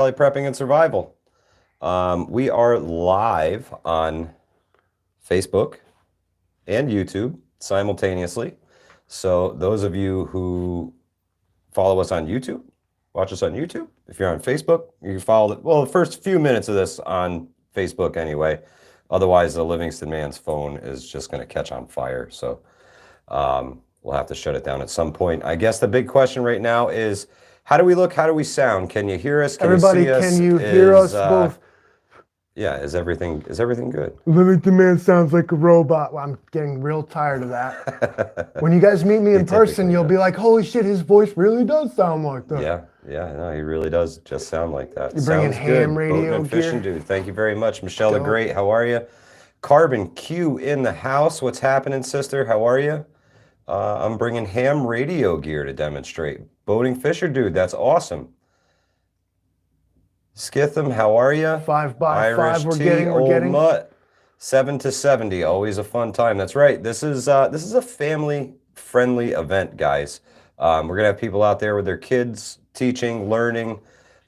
Prepping and Survival. We are live on Facebook and YouTube simultaneously. So those of you who follow us on YouTube, watch us on YouTube. If you're on Facebook, you can follow the first few minutes of this on Facebook anyway. Otherwise, the Livingston man's phone is just going to catch on fire. So we'll have to shut it down at some point. I guess the big question right now is, how do we look? How do we sound? Can you hear us? Can Everybody, you see us? can you hear us both? Yeah, is everything good? Livingston man sounds like a robot. Well, I'm getting real tired of that. When you guys meet me in person, you'll be like, holy shit, his voice really does sound like that. Yeah, no, he really does just sound like that. You're bringing ham radio and fishing dude. Thank you very much. Michelle the Great, how are you? Carbon Q in the house. What's happening, sister? How are you? I'm bringing ham radio gear to demonstrate. Boating Fisher Dude, that's awesome. Skitham, how are you? 5x5, we're getting. Mutt, 7 to 70, always a fun time. That's right. This is a family-friendly event, guys. We're gonna have people out there with their kids teaching, learning,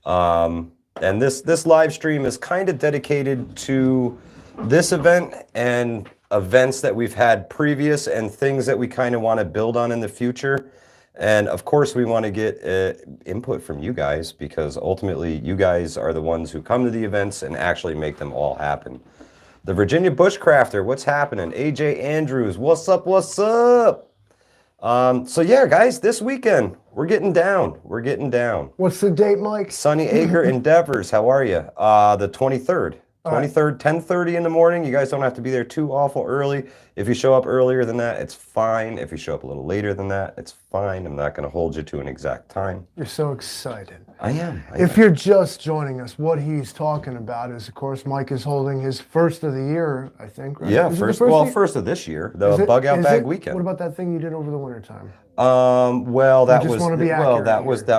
and this live stream is kind of dedicated to this event and events that we've had previous and things that we kind of want to build on in the future. And of course, we want to get input from you guys, because ultimately you guys are the ones who come to the events and actually make them all happen. The Virginia Bushcrafter, what's happening? AJ Andrews, what's up, what's up? So yeah, guys, this weekend, we're getting down. What's the date, Mike? Sunny Acre Endeavors, how are you? The 23rd. 23rd, 10:30 in the morning. You guys don't have to be there too awful early. If you show up earlier than that, it's fine. If you show up a little later than that, it's fine. I'm not going to hold you to an exact time. You're so excited. I am. If you're just joining us, what he's talking about is, of course, Mike is holding his first of the year, I think, right? Yeah, first of this year, the Bugout Bag Weekend. What about that thing you did over the wintertime? That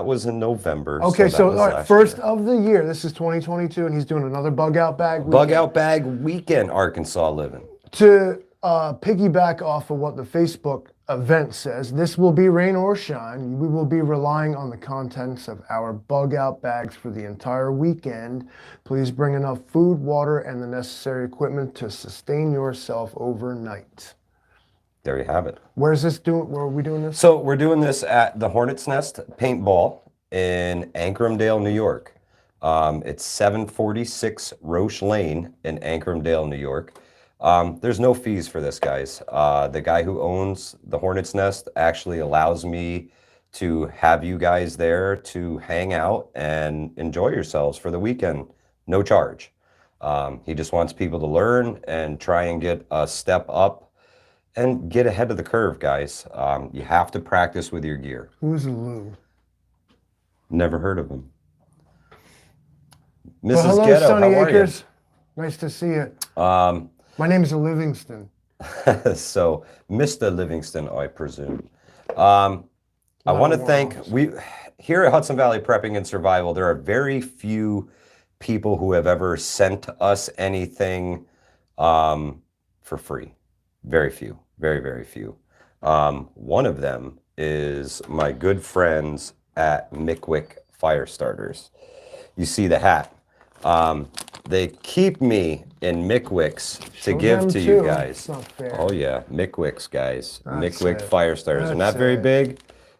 was in November. Okay, so all right, first of the year. This is 2022, and he's doing another Bugout Bag Weekend. Bugout Bag Weekend, Arkansas living. To piggyback off of what the Facebook event says, this will be rain or shine. We will be relying on the contents of our Bugout bags for the entire weekend. Please bring enough food, water, and the necessary equipment to sustain yourself overnight. There you have it. Where are we doing this? So we're doing this at the Hornet's Nest Paintball in Ancramdale, New York. It's 746 Roche Lane in Ancramdale, New York. There's no fees for this, guys. The guy who owns the Hornet's Nest actually allows me to have you guys there to hang out and enjoy yourselves for the weekend. No charge. He just wants people to learn and try and get a step up and get ahead of the curve, guys. You have to practice with your gear. Who's Lou? Never heard of him. Mrs. Well, hello, Ghetto, Sunny how are Acres. Nice to see you. My name is Livingston. So, Mr. Livingston, I presume. I want to thank, here at Hudson Valley Prepping and Survival, there are very few people who have ever sent us anything for free. Very few, very, very few. One of them is my good friends at Mickwick Fire Starters. You see the hat. They keep me in Mickwick's to give to you guys. Not fair. Oh yeah, Mickwick's, guys. Mickwick Fire Starters. They're not very big.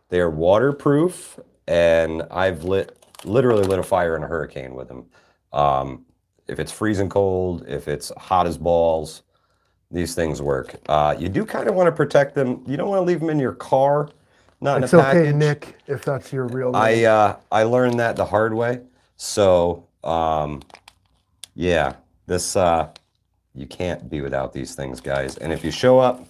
They are waterproof, and I've literally lit a fire in a hurricane with them. If it's freezing cold, if it's hot as balls, these things work. You do kind of want to protect them. You don't want to leave them in your car, not in a package. It's okay, Nick, if that's your real name. I learned that the hard way. So, yeah, this, you can't be without these things, guys. And if you show up,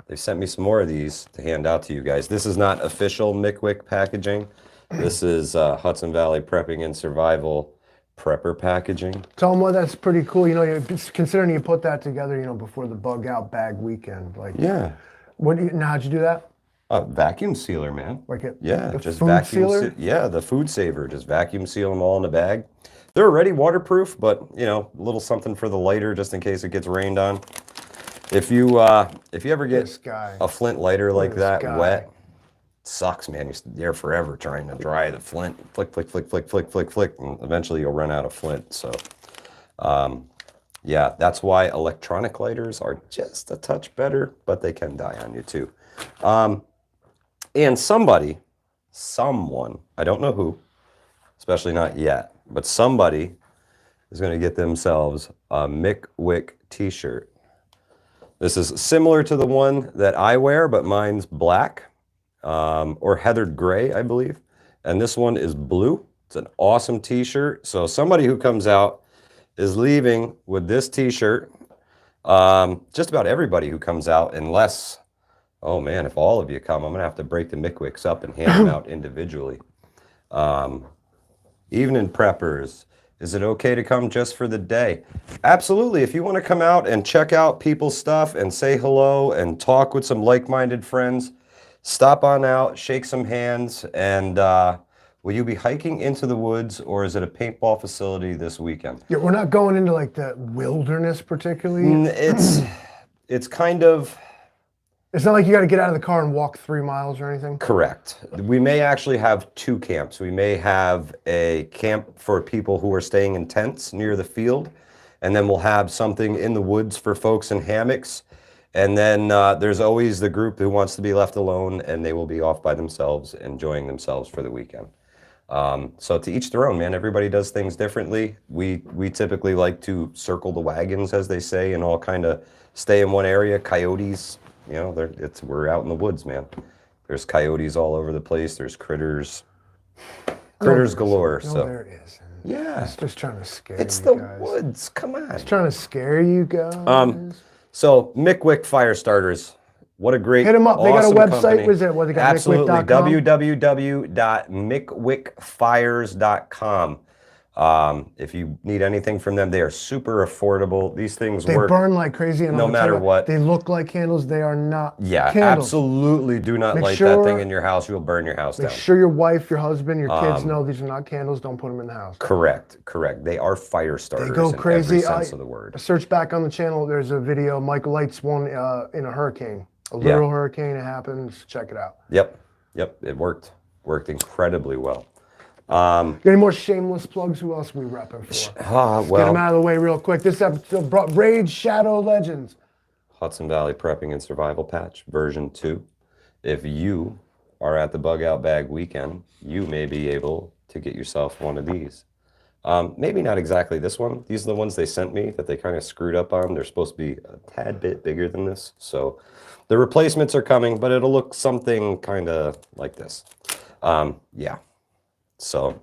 they sent me some more of these to hand out to you guys. This is not official Mickwick packaging. This is Hudson Valley Prepping and Survival prepper packaging. Tell them why that's pretty cool. You know, considering you put that together, you know, before the Bugout Bag Weekend. Like, yeah. How'd you do that? Vacuum sealer, man. Like just vacuum sealer? Yeah, the food saver. Just vacuum seal them all in the bag. They're already waterproof, but you know, a little something for the lighter just in case it gets rained on. If you ever get a flint lighter like that wet, sucks, man. You're there forever trying to dry the flint. Flick, flick, flick, flick, flick, flick, flick, and eventually you'll run out of flint. So, yeah, that's why electronic lighters are just a touch better, but they can die on you too. And someone, I don't know who, especially not yet, but somebody is going to get themselves a Mick Wick t-shirt. This is similar to the one that I wear, but mine's black, or heathered gray, I believe. And this one is blue. It's an awesome t-shirt. So somebody who comes out is leaving with this t-shirt. Just about everybody who comes out, unless, oh man, if all of you come, I'm going to have to break the Mick Wicks up and hand them out individually. Evening preppers, is it okay to come just for the day? Absolutely. If you want to come out and check out people's stuff and say hello and talk with some like-minded friends, stop on out, shake some hands, and will you be hiking into the woods, or is it a paintball facility this weekend? Yeah, we're not going into like the wilderness particularly. It's kind of... It's not like you got to get out of the car and walk 3 miles or anything? Correct. We may actually have 2 camps. We may have a camp for people who are staying in tents near the field, and then we'll have something in the woods for folks in hammocks. And then there's always the group who wants to be left alone, and they will be off by themselves, enjoying themselves for the weekend. So to each their own, man. Everybody does things differently. We typically like to circle the wagons, as they say, and all kind of stay in one area. Coyotes, you know, we're out in the woods, man. There's coyotes all over the place. There's critters galore. No, so there is. yeah, It's just trying to scare it's you the guys. woods. Come on. It's trying to scare you guys. So Mick Wick fire starters. What a great, Hit them up. They got a awesome website. company. What is it? What they got? Absolutely. MickWick.com? www.mickwickfires.com. If you need anything from them, they are super affordable. These things They work burn like crazy. And no matter what. They look like candles. They are not Yeah, candles. absolutely do not light that thing in your house. You'll burn your house down. Make sure your wife, your husband, your kids know these are not candles. Don't put them in the house. Correct. They are fire starters They go crazy. in every sense of the word. Search back on the channel. There's a video. Michael lights one in a hurricane. A literal hurricane. It happens. Check it out. Yep. It worked incredibly well. Got any more shameless plugs? Who else are we repping for? Get them out of the way real quick. This episode brought Raid Shadow Legends. Hudson Valley Prepping and Survival Patch version 2. If you are at the Bugout Bag Weekend, you may be able to get yourself one of these. Maybe not exactly this one. These are the ones they sent me that they kind of screwed up on. They're supposed to be a tad bit bigger than this. So the replacements are coming, but it'll look something kind of like this. Yeah. So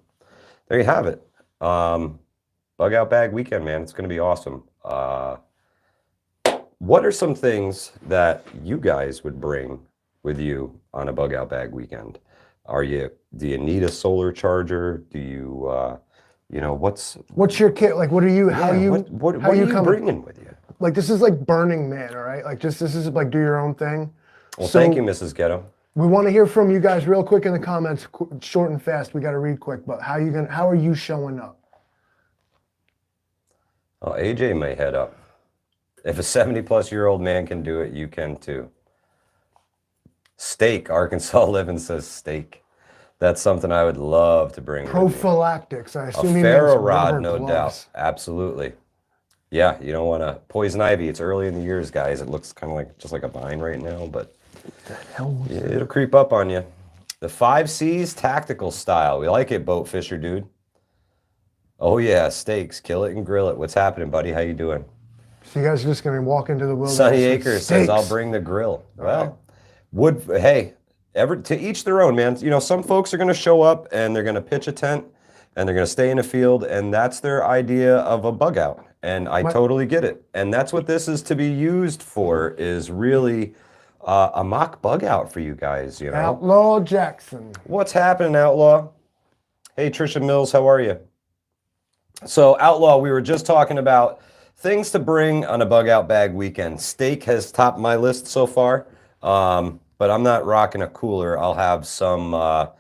there you have it. Bugout Bag Weekend, man. It's going to be awesome. What are some things that you guys would bring with you on a Bugout Bag Weekend? Do you need a solar charger? Do you, what's your kit? Like, what are you, what are you bringing with you? Like, this is like Burning Man, all right? Like, this is like do your own thing. Well, thank you, Mrs. Ghetto. We want to hear from you guys real quick in the comments, short and fast. We got to read quick, but how are you showing up? Oh, AJ may head up. If a 70-plus-year-old man can do it, you can too. Steak, Arkansas Living says steak. That's something I would love to bring with me. Prophylactics, I assume. A ferro rod, no doubt. Absolutely. Yeah, you don't want to poison ivy. It's early in the years, guys. It looks kind of like just like a vine right now, but it'll creep up on you. The 5 C's tactical style. We like it, boat fisher dude. Oh yeah, steaks. Kill it and grill it. What's happening, buddy? How you doing? So you guys are just going to walk into the wilderness? Sunny Acres says, I'll bring the grill. Well, hey, to each their own, man. You know, some folks are going to show up and they're going to pitch a tent and they're going to stay in a field, and that's their idea of a bug out. And I totally get it. And that's what this is to be used for, is really a mock bug out for you guys, you know. Outlaw Jackson. What's happening, Outlaw? Hey, Trisha Mills, how are you? So, Outlaw, we were just talking about things to bring on a Bugout Bag Weekend. Steak has topped my list so far, but I'm not rocking a cooler. I'll have some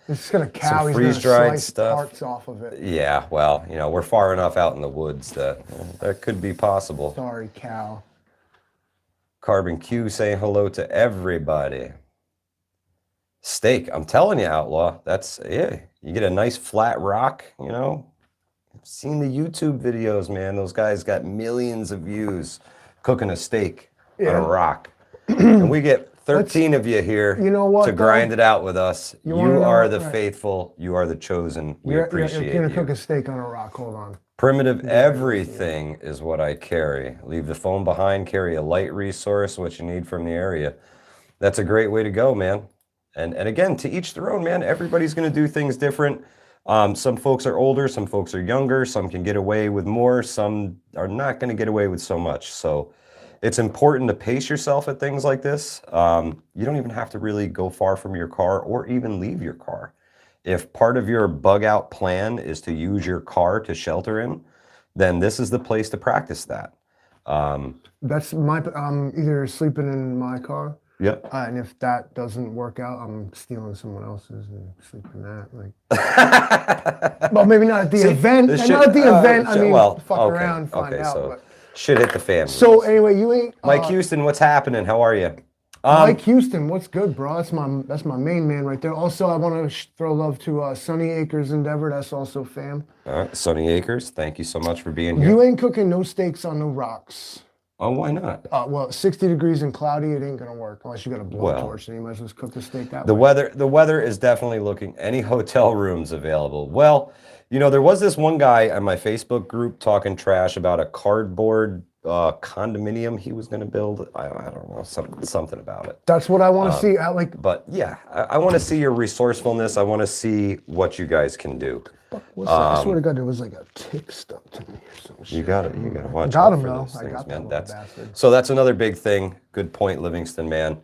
It's gonna cow. some freeze-dried stuff. stuff. Parts off of it. Yeah, well, you know, we're far enough out in the woods that could be possible. Sorry, cow. Carbon Q saying hello to everybody. Steak. I'm telling you, Outlaw. That's yeah. You get a nice flat rock. You know, I've seen the YouTube videos, man. Those guys got millions of views cooking a steak on a Yeah. rock, and we get Let's- 13 of you here You know what, to though? grind it out with us. You wanna You know are what? the Right. faithful. You are the chosen. We You're appreciate gonna you. cook a steak on a rock. Hold on. Primitive everything is what I carry. Leave the phone behind, carry a light resource, what you need from the area. That's a great way to go, man. And again, to each their own, man. Everybody's going to do things different. Some folks are older, some folks are younger, some can get away with more, some are not going to get away with so much. So it's important to pace yourself at things like this. You don't even have to really go far from your car or even leave your car. If part of your bug out plan is to use your car to shelter in, then this is the place to practice that. That's my. I'm either sleeping in my car, Yep. and if that doesn't work out, I'm stealing someone else's and sleeping in that. Like, well, maybe not at the event. this Not at the event. I mean, well, fuck okay, around, find out. So But. shit hit the fan. So anyway, you ain't Mike Houston, what's happening? How are you? Mike Houston, what's good, bro? That's my main man right there. Also, I want to throw love to Sunny Acres Endeavor. That's also fam. All right, Sunny Acres, thank you so much for being here. You ain't cooking no steaks on no rocks. Oh, why not? Well, 60 degrees and cloudy, it ain't gonna work unless you got a blowtorch, Well, and you might as well just cook the steak that The way. weather is definitely looking. Any hotel rooms available? Well, you know, there was this one guy on my Facebook group talking trash about a cardboard condominium he was going to build. I don't know, something about it. That's what I want to see. I like. But yeah, I want to see your resourcefulness. I want to see what you guys can do. What's that? I swear to God, there was like a tick stuck to me or some shit. You got to watch Got out him for though. those I things, got that man. little bastard. So that's another big thing. Good point, Livingston, man.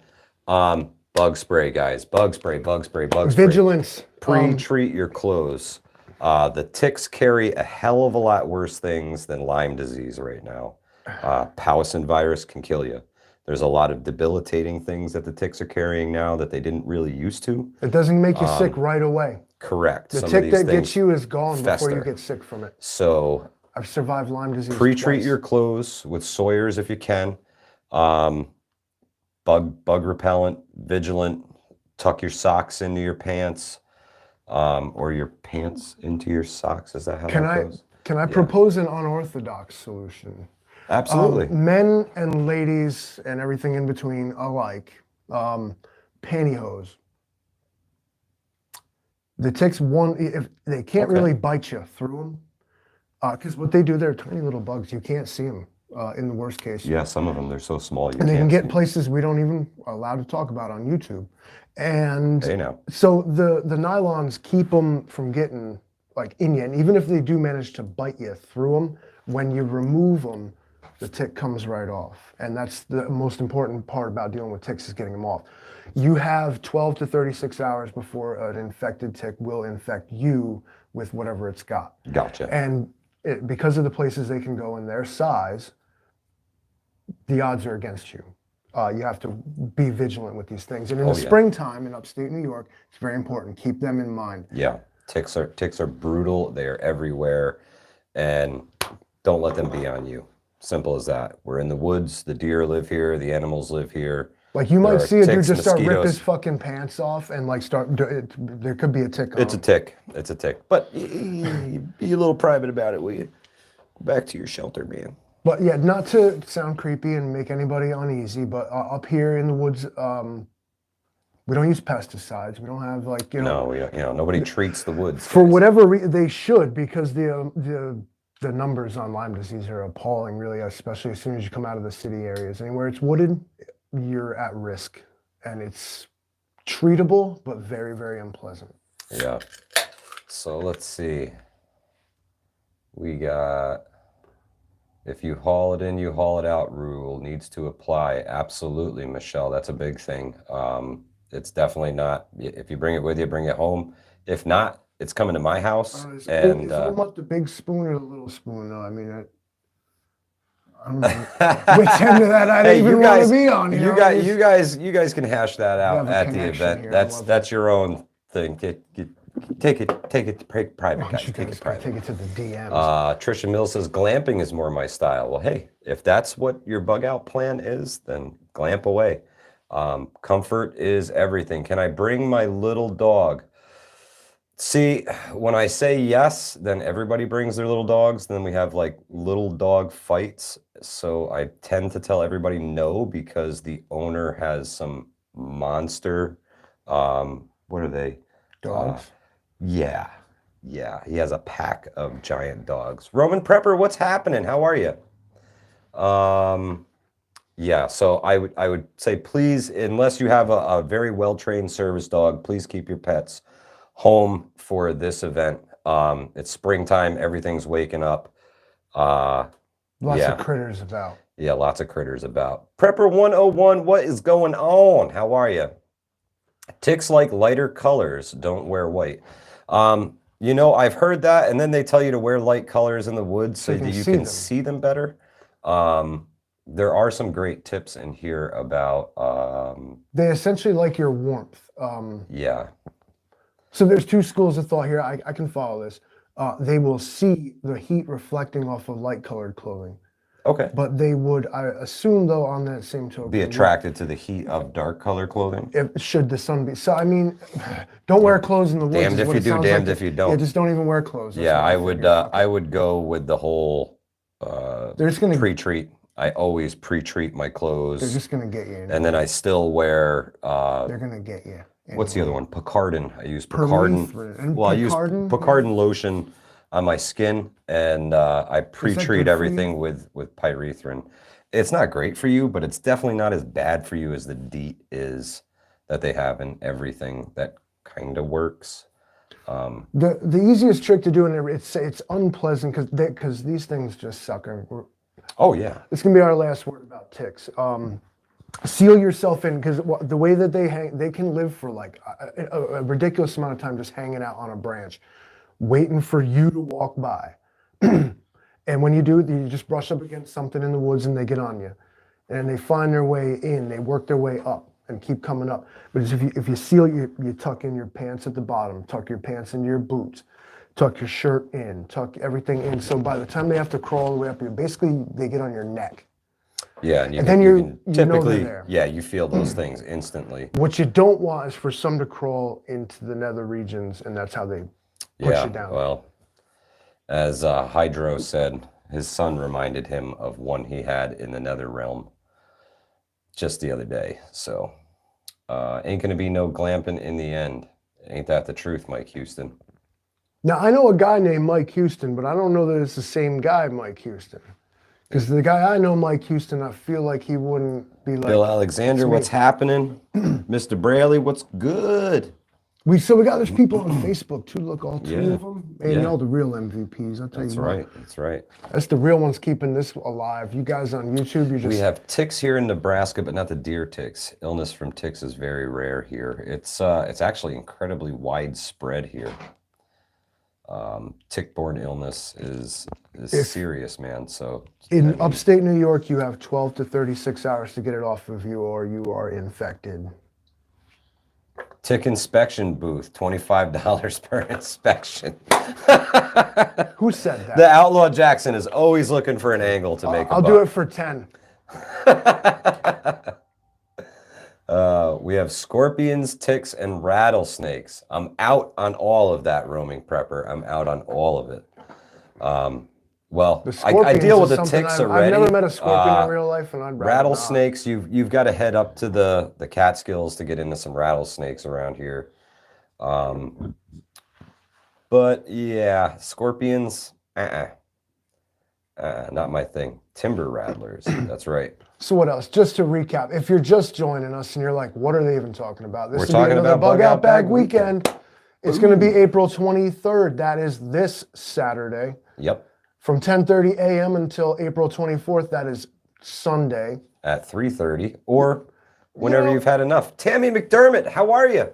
Bug spray, guys. Bug spray. Vigilance. Pre-treat your clothes. The ticks carry a hell of a lot worse things than Lyme disease right now. Powassan virus can kill you. There's a lot of debilitating things that the ticks are carrying now that they didn't really used to. It doesn't make you sick right away. Correct. The Some of tick these that things gets you is gone before you fester. get sick from it. So I've survived Lyme disease pre-treat twice. your clothes with Sawyers if you can. Bug repellent, vigilant. Tuck your socks into your pants, or your pants into your socks. Is that how that goes? Can I propose an unorthodox solution? Absolutely. Men and ladies and everything in between alike. Pantyhose. The ticks, if they can't really bite you through them, because what they do, they're tiny little bugs. You can't see them in the worst case. Yeah, some of them, they're so small you And they can can't get see. places we don't even allowed to talk about on YouTube. And Hey, now. so the nylons keep them from getting like in you. And even if they do manage to bite you through them, when you remove them, the tick comes right off. And that's the most important part about dealing with ticks is getting them off. You have 12 to 36 hours before an infected tick will infect you with whatever it's got. Gotcha. And because of the places they can go in their size, the odds are against you. You have to be vigilant with these things. And in the springtime in upstate New York, it's very important. Keep them in mind. Yeah, ticks are brutal. They are everywhere, and don't let them be on you. Simple as that. We're in the woods. The deer live here. The animals live here. Like you might see a dude ticks, just start rip mosquitoes. his fucking pants off and like there could be a tick on It's a him. tick. It's a tick. But be a little private about it, will you? Back to your shelter, man. But yeah, not to sound creepy and make anybody uneasy, but up here in the woods, we don't use pesticides. We don't have like, No, nobody treats the woods. for guys. whatever reason, they should, because the numbers on Lyme disease are appalling, really, especially as soon as you come out of the city areas. Anywhere it's wooded, you're at risk, and it's treatable, but very, very unpleasant. Yeah. So let's see. We got, if you haul it in, you haul it out rule needs to apply. Absolutely, Michelle. That's a big thing. It's definitely not, if you bring it with you, bring it home. If not, it's coming to my house. Is And it want the big spoon or the little spoon, though? I mean, I don't know which end of that I don't even want to be on. You guys can hash that out have a at the connection event. here. I love That's your own thing. Take it private, Why guys. don't you Take it guys private. take it to the DMs? Trisha Mills says glamping is more my style. Well, hey, if that's what your bug out plan is, then glamp away. Comfort is everything. Can I bring my little dog? See, when I say yes, then everybody brings their little dogs. Then we have like little dog fights. So I tend to tell everybody no because the owner has some monster. What are they? Dogs. Yeah, yeah. He has a pack of giant dogs. Roman Prepper, what's happening? How are you? Yeah, so I would say please, unless you have a very well-trained service dog, please keep your pets home for this event. It's springtime, everything's waking up. Lots Yeah, of critters about. yeah, lots of critters about. Prepper 101, what is going on? How are you? Ticks like lighter colors, don't wear white. I've heard that, and then they tell you to wear light colors in the woods so that you can see them better. There are some great tips in here about They essentially like your warmth. yeah. So there's two schools of thought here. I can follow this. They will see the heat reflecting off of light colored clothing. Okay. But they would, I assume, though, on that same token, Be attracted to the heat of dark color clothing. Should the sun be? So I mean, don't wear clothes in the woods. Damned if you do, damned if you don't. Yeah, just don't even wear clothes. Yeah, I would go with the whole They're just gonna pre-treat. I always pre-treat my clothes. They're just gonna get you. And then I still wear. They're gonna get you. What's the other one? Picardin. I use Picardin. Well, I use Picardin lotion on my skin, and I pre-treat everything with pyrethrin. It's not great for you, but it's definitely not as bad for you as the DEET is that they have in everything that kind of works. The easiest trick to do, and it's unpleasant because these things just suck. Oh yeah. It's gonna be our last word about ticks. Seal yourself in, because the way that they hang, they can live for like a ridiculous amount of time just hanging out on a branch, waiting for you to walk by. And when you do, you just brush up against something in the woods and they get on you. And they find their way in, they work their way up and keep coming up. But if you seal, you tuck in your pants at the bottom, tuck your pants into your boots, tuck your shirt in, tuck everything in. So by the time they have to crawl all the way up, Mm-hmm. they get on your neck. Yeah, and then you can typically, there. yeah, you feel those things instantly. What you don't want is for some to crawl into the nether regions, and that's how they push you down. Well, as Hydro said, his son reminded him of one he had in the nether realm just the other day. So, ain't gonna be no glamping in the end. Ain't that the truth, Mike Houston? Now, I know a guy named Mike Houston, but I don't know that it's the same guy, Mike Houston. Because the guy I know, Mike Houston, I feel like he wouldn't be like... Bill Alexander, what's happening? Mr. Braley, what's good? We got there's people on Facebook too. Look, all two of them. Man, you know the real MVPs. I'll tell you what. That's right. That's the real ones keeping this alive. You guys on YouTube, you just... We have ticks here in Nebraska, but not the deer ticks. Illness from ticks is very rare here. It's actually incredibly widespread here. Tick-borne illness is serious, man. So in upstate New York, you have 12 to 36 hours to get it off of you, or you are infected. Tick inspection booth, $25 per inspection. Who said that? The Outlaw Jackson is always looking for an angle to make a I'll buck. do it for 10. We have scorpions, ticks, and rattlesnakes. I'm out on all of that, roaming prepper. I'm out on all of it. Well, I deal with the ticks already. I've never met a scorpion in real life, and I'd rattlesnakes. You've got to head up to the Catskills to get into some rattlesnakes around here. But yeah, scorpions, not my thing. Timber rattlers, that's right. So what else? Just to recap, if you're just joining us and you're like, what are they even talking about? We're talking about Bugout Bag Weekend. It's going to be April 23rd. That is this Saturday. Yep. From 10:30 a.m. until April 24th. That is Sunday. At 3:30 or whenever you've had enough. Tammy McDermott, how are you?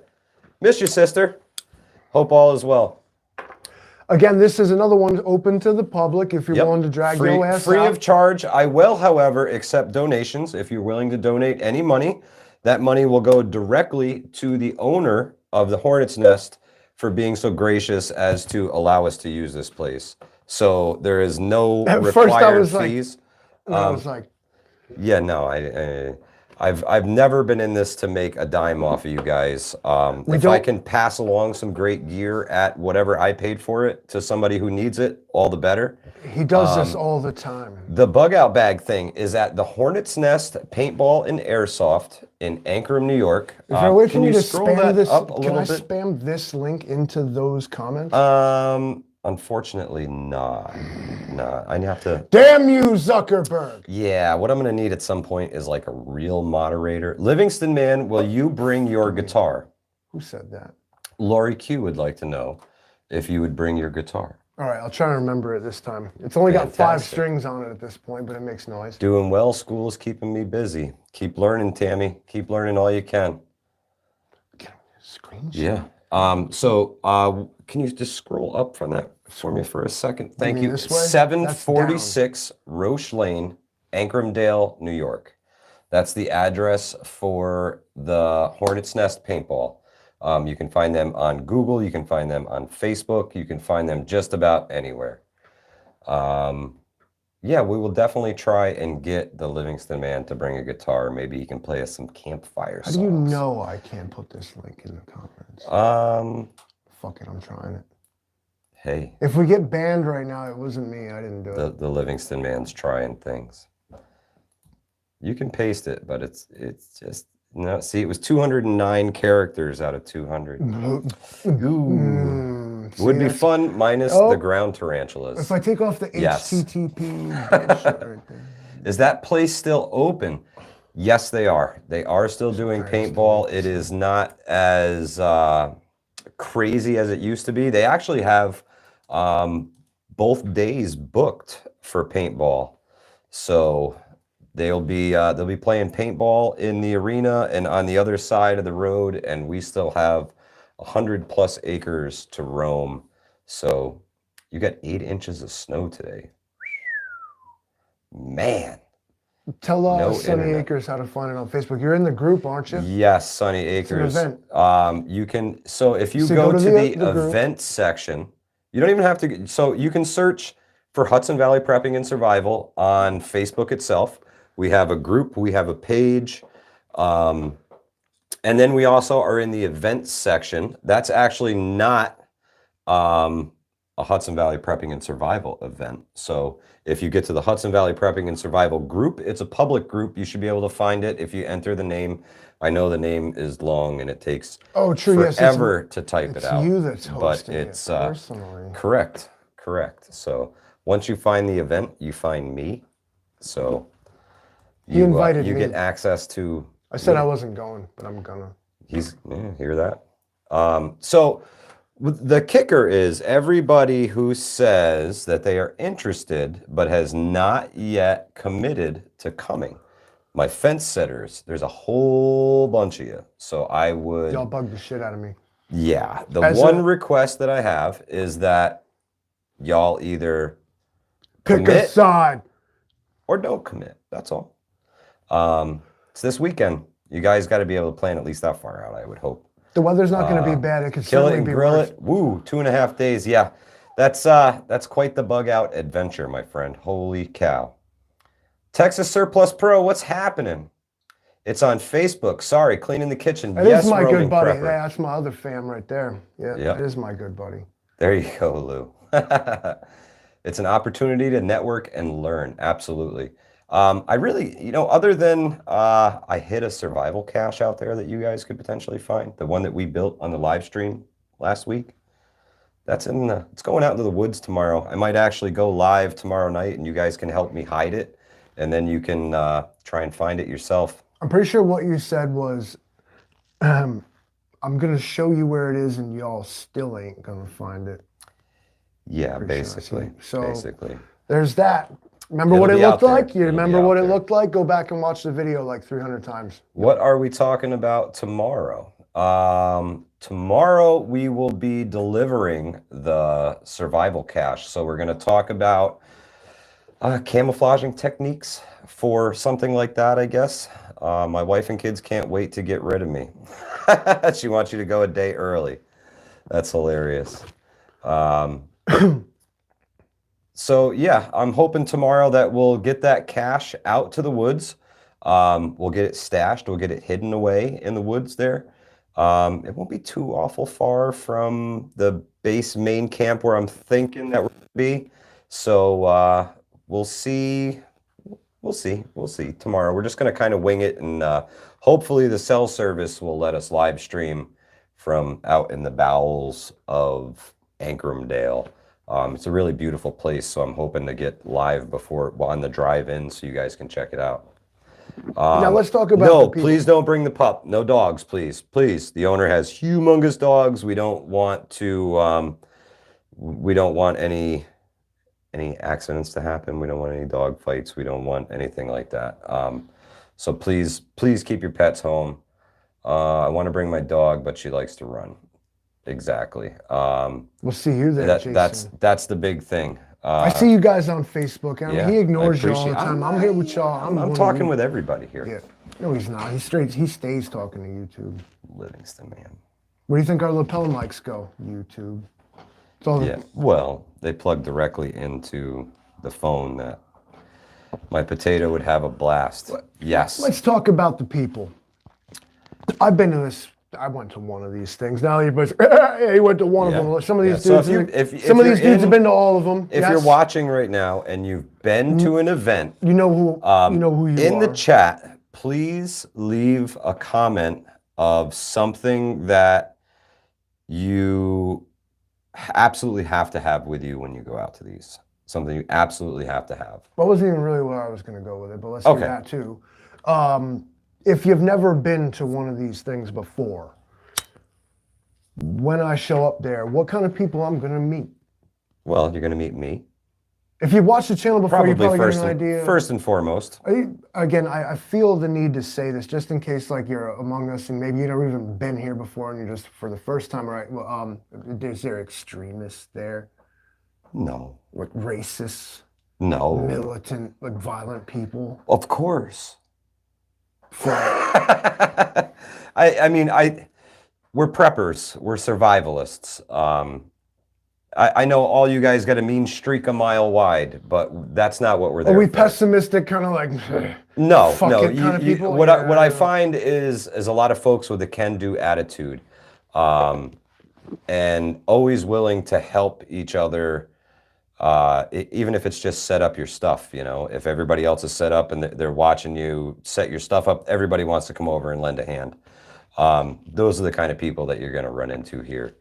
Miss you, sister. Hope all is well. Again, this is another one open to the public if you're willing to drag your ass free out. of charge. I will, however, accept donations. If you're willing to donate any money, that money will go directly to the owner of the Hornet's Nest for being so gracious as to allow us to use this place. So there is no required fees. I was like, yeah, no, I've never been in this to make a dime off of you guys. If I can pass along some great gear at whatever I paid for it to somebody who needs it, all the better. He does this all the time. The bug out bag thing is at the Hornet's Nest Paintball and Airsoft in Ankrum, New York. Is there a way for can me you to scroll spam that this? up a Can little I bit? spam this link into those comments? Unfortunately not. I have to. Damn you, Zuckerberg! Yeah, what I'm gonna need at some point is like a real moderator. Livingston Man, will you bring your guitar? Who said that? Lori Q would like to know if you would bring your guitar. All right, I'll try to remember it this time. It's only got 5 Fantastic. strings on it at this point, but it makes noise. Doing well, school's keeping me busy. Keep learning, Tammy. Keep learning all you can. Screenshot? Yeah. Can you just scroll up from that for me for a second? Thank you. This way? 746 Roche Lane, Ancramdale, New York. That's the address for the Hornet's Nest Paintball. You can find them on Google. You can find them on Facebook. You can find them just about anywhere. Yeah, we will definitely try and get the Livingston Man to bring a guitar. Maybe he can play us some campfire songs. How do you know I can't put this link in the comments? Fuck it, I'm trying it. Hey. If we get banned right now, it wasn't me. I didn't do it. The Livingston Man's trying things. You can paste it, but it's just no. See, it was 209 characters out of 200. Ooh. Would be fun minus the ground tarantulas. If I take off the HTTP bullshit right there. Is that place still open? Yes, they are. They are still doing paintball. It is not as crazy as it used to be. They actually have both days booked for paintball. So they'll be playing paintball in the arena and on the other side of the road, and we still have 100+ acres to roam. So you got 8 inches of snow today. Man. Tell Sunny Acres how to find it on Facebook. You're in the group, aren't you? Yes, Sunny Acres. It's an event. You can, so if you go to the event section, you don't even have to, so you can search for Hudson Valley Prepping and Survival on Facebook itself. We have a group, we have a page, and then we also are in the events section. That's actually not a Hudson Valley Prepping and Survival event. So if you get to the Hudson Valley Prepping and Survival group, it's a public group. You should be able to find it if you enter the name. I know the name is long and it takes forever to type it out. It's you that's hosting it personally. Correct. So once you find the event, you find me. So you invited me. You get access to. I said I wasn't going, but I'm gonna. Hear that? So the kicker is everybody who says that they are interested but has not yet committed to coming. My fence sitters, there's a whole bunch of you. So I would. Y'all bug the shit out of me. Yeah. The one request that I have is that y'all either pick a side or don't commit. That's all. It's this weekend. You guys got to be able to plan at least that far out, I would hope. The weather's not going to be bad. It could kill certainly it and be grill worse. it. Woo, 2.5 days. Yeah, that's quite the bug out adventure, my friend. Holy cow. Texas Surplus Pro, what's happening? It's on Facebook. Sorry, cleaning the kitchen. That is my good buddy. Yeah, that's my other fam right there. Yeah, that is my good buddy. There you go, Lou. It's an opportunity to network and learn. Absolutely. I really, other than I hit a survival cache out there that you guys could potentially find, the one that we built on the live stream last week. It's going out into the woods tomorrow. I might actually go live tomorrow night, and you guys can help me hide it, and then you can try and find it yourself. I'm pretty sure what you said was, I'm gonna show you where it is, and y'all still ain't gonna find it. Yeah, basically. So basically, there's that. Remember what it looked like? You remember what it looked like? Go back and watch the video like 300 times. What are we talking about tomorrow? Tomorrow we will be delivering the survival cache. So we're going to talk about camouflaging techniques for something like that, I guess. My wife and kids can't wait to get rid of me. She wants you to go a day early. That's hilarious. So yeah, I'm hoping tomorrow that we'll get that cache out to the woods. We'll get it stashed. We'll get it hidden away in the woods there. It won't be too awful far from the base main camp where I'm thinking that we're going to be. So we'll see. We'll see tomorrow. We're just going to kind of wing it, and hopefully the cell service will let us live stream from out in the bowels of Ancramdale. It's a really beautiful place, so I'm hoping to get live before on the drive-in so you guys can check it out. Now let's talk about no, the people. please don't bring the pup. No dogs, please. Please. The owner has humongous dogs. We don't want to any accidents to happen. We don't want any dog fights. We don't want anything like that. So please keep your pets home. I want to bring my dog, but she likes to run. Exactly. We'll see you there, Jason. That's the big thing. I see you guys on Facebook. I mean, yeah, he ignores you all the time. I'm here with y'all. I'm talking with everybody here. Yeah. No, he's not. He stays talking to YouTube. Livingston, man. Where do you think our lapel mics go? YouTube. It's all Yeah. Well, they plug directly into the phone that my potato would have a blast. Yes. Let's talk about the people. I've been to this. I went to one of these things. Now everybody's, he went to one of them. Some of these dudes, some of these dudes have been to all of them. If you're watching right now and you've been to an event, you know who you in are. the chat, please leave a comment of something that you absolutely have to have with you when you go out to these. Something you absolutely have to have. That wasn't even really where I was going to go with it, but let's do that too. If you've never been to one of these things before, when I show up there, what kind of people I'm going to meet? Well, you're going to meet me. If you watched the channel before, you probably get an idea. First and foremost. I feel the need to say this just in case, like, you're among us and maybe you've never even been here before and you're just for the first time, right? Well, is there extremists there? No. Like racists? No. Militant, like violent people? Of course. Right. We're preppers. We're survivalists. I know all you guys got a mean streak a mile wide, but that's not what we're there Are we for. pessimistic, kind of like no? kind of people? What I find is a lot of folks with a can-do attitude, and always willing to help each other. Even if it's just set up your stuff, if everybody else is set up and they're watching you set your stuff up, everybody wants to come over and lend a hand. Those are the kind of people that you're going to run into here.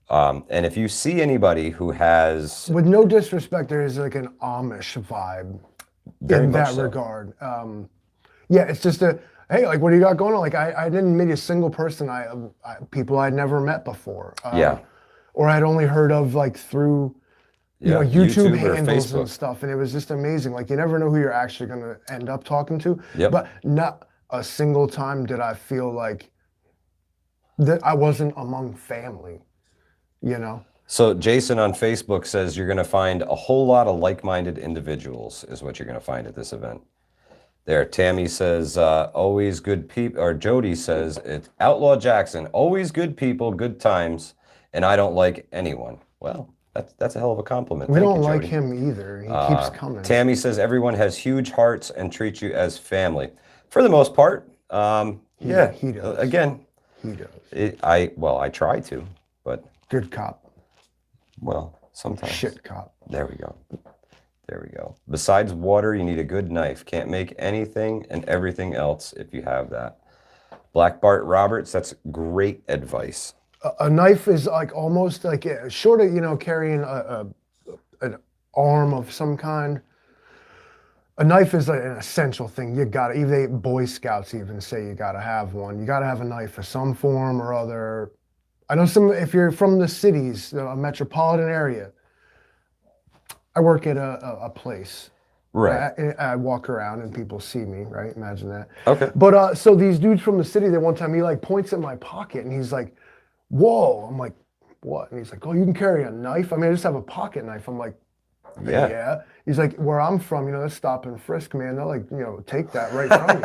And if you see anybody who has... With no disrespect, there is like an Amish vibe in that regard. Yeah, it's just hey, like, what do you got going on? Like, I didn't meet a single person, people I'd never met before. Or I'd only heard of, like, through... YouTube handles and stuff, and it was just amazing. Like, you never know who you're actually going to end up talking to. Yep. But not a single time did I feel like that I wasn't among family, So Jason on Facebook says you're going to find a whole lot of like-minded individuals is what you're going to find at this event. There, Tammy says, always good people, or Jody says, it's Outlaw Jackson, always good people, good times, and I don't like anyone. Well, that's a hell of a compliment. We don't like him either. He keeps coming. Tammy says everyone has huge hearts and treats you as family. For the most part, he does. Again, he does. I try to, but good cop. Well, sometimes shit cop. There we go. There we go. Besides water, you need a good knife. Can't make anything and everything else if you have that. Black Bart Roberts, that's great advice. A knife is like almost like short of carrying an arm of some kind. A knife is like an essential thing. You got to. Even Boy Scouts even say you got to have one. You got to have a knife of some form or other. I know if you're from the cities, a metropolitan area. I work at a place. Right. I walk around and people see me. Right. Imagine that. Okay. But so these dudes from the city, one time he like points at my pocket and he's like, whoa, I'm like, what? And he's like, oh, you can carry a knife? I mean, I just have a pocket knife. I'm like, yeah. He's like, where I'm from, that's stop and frisk, man. They'll like, take that right from you.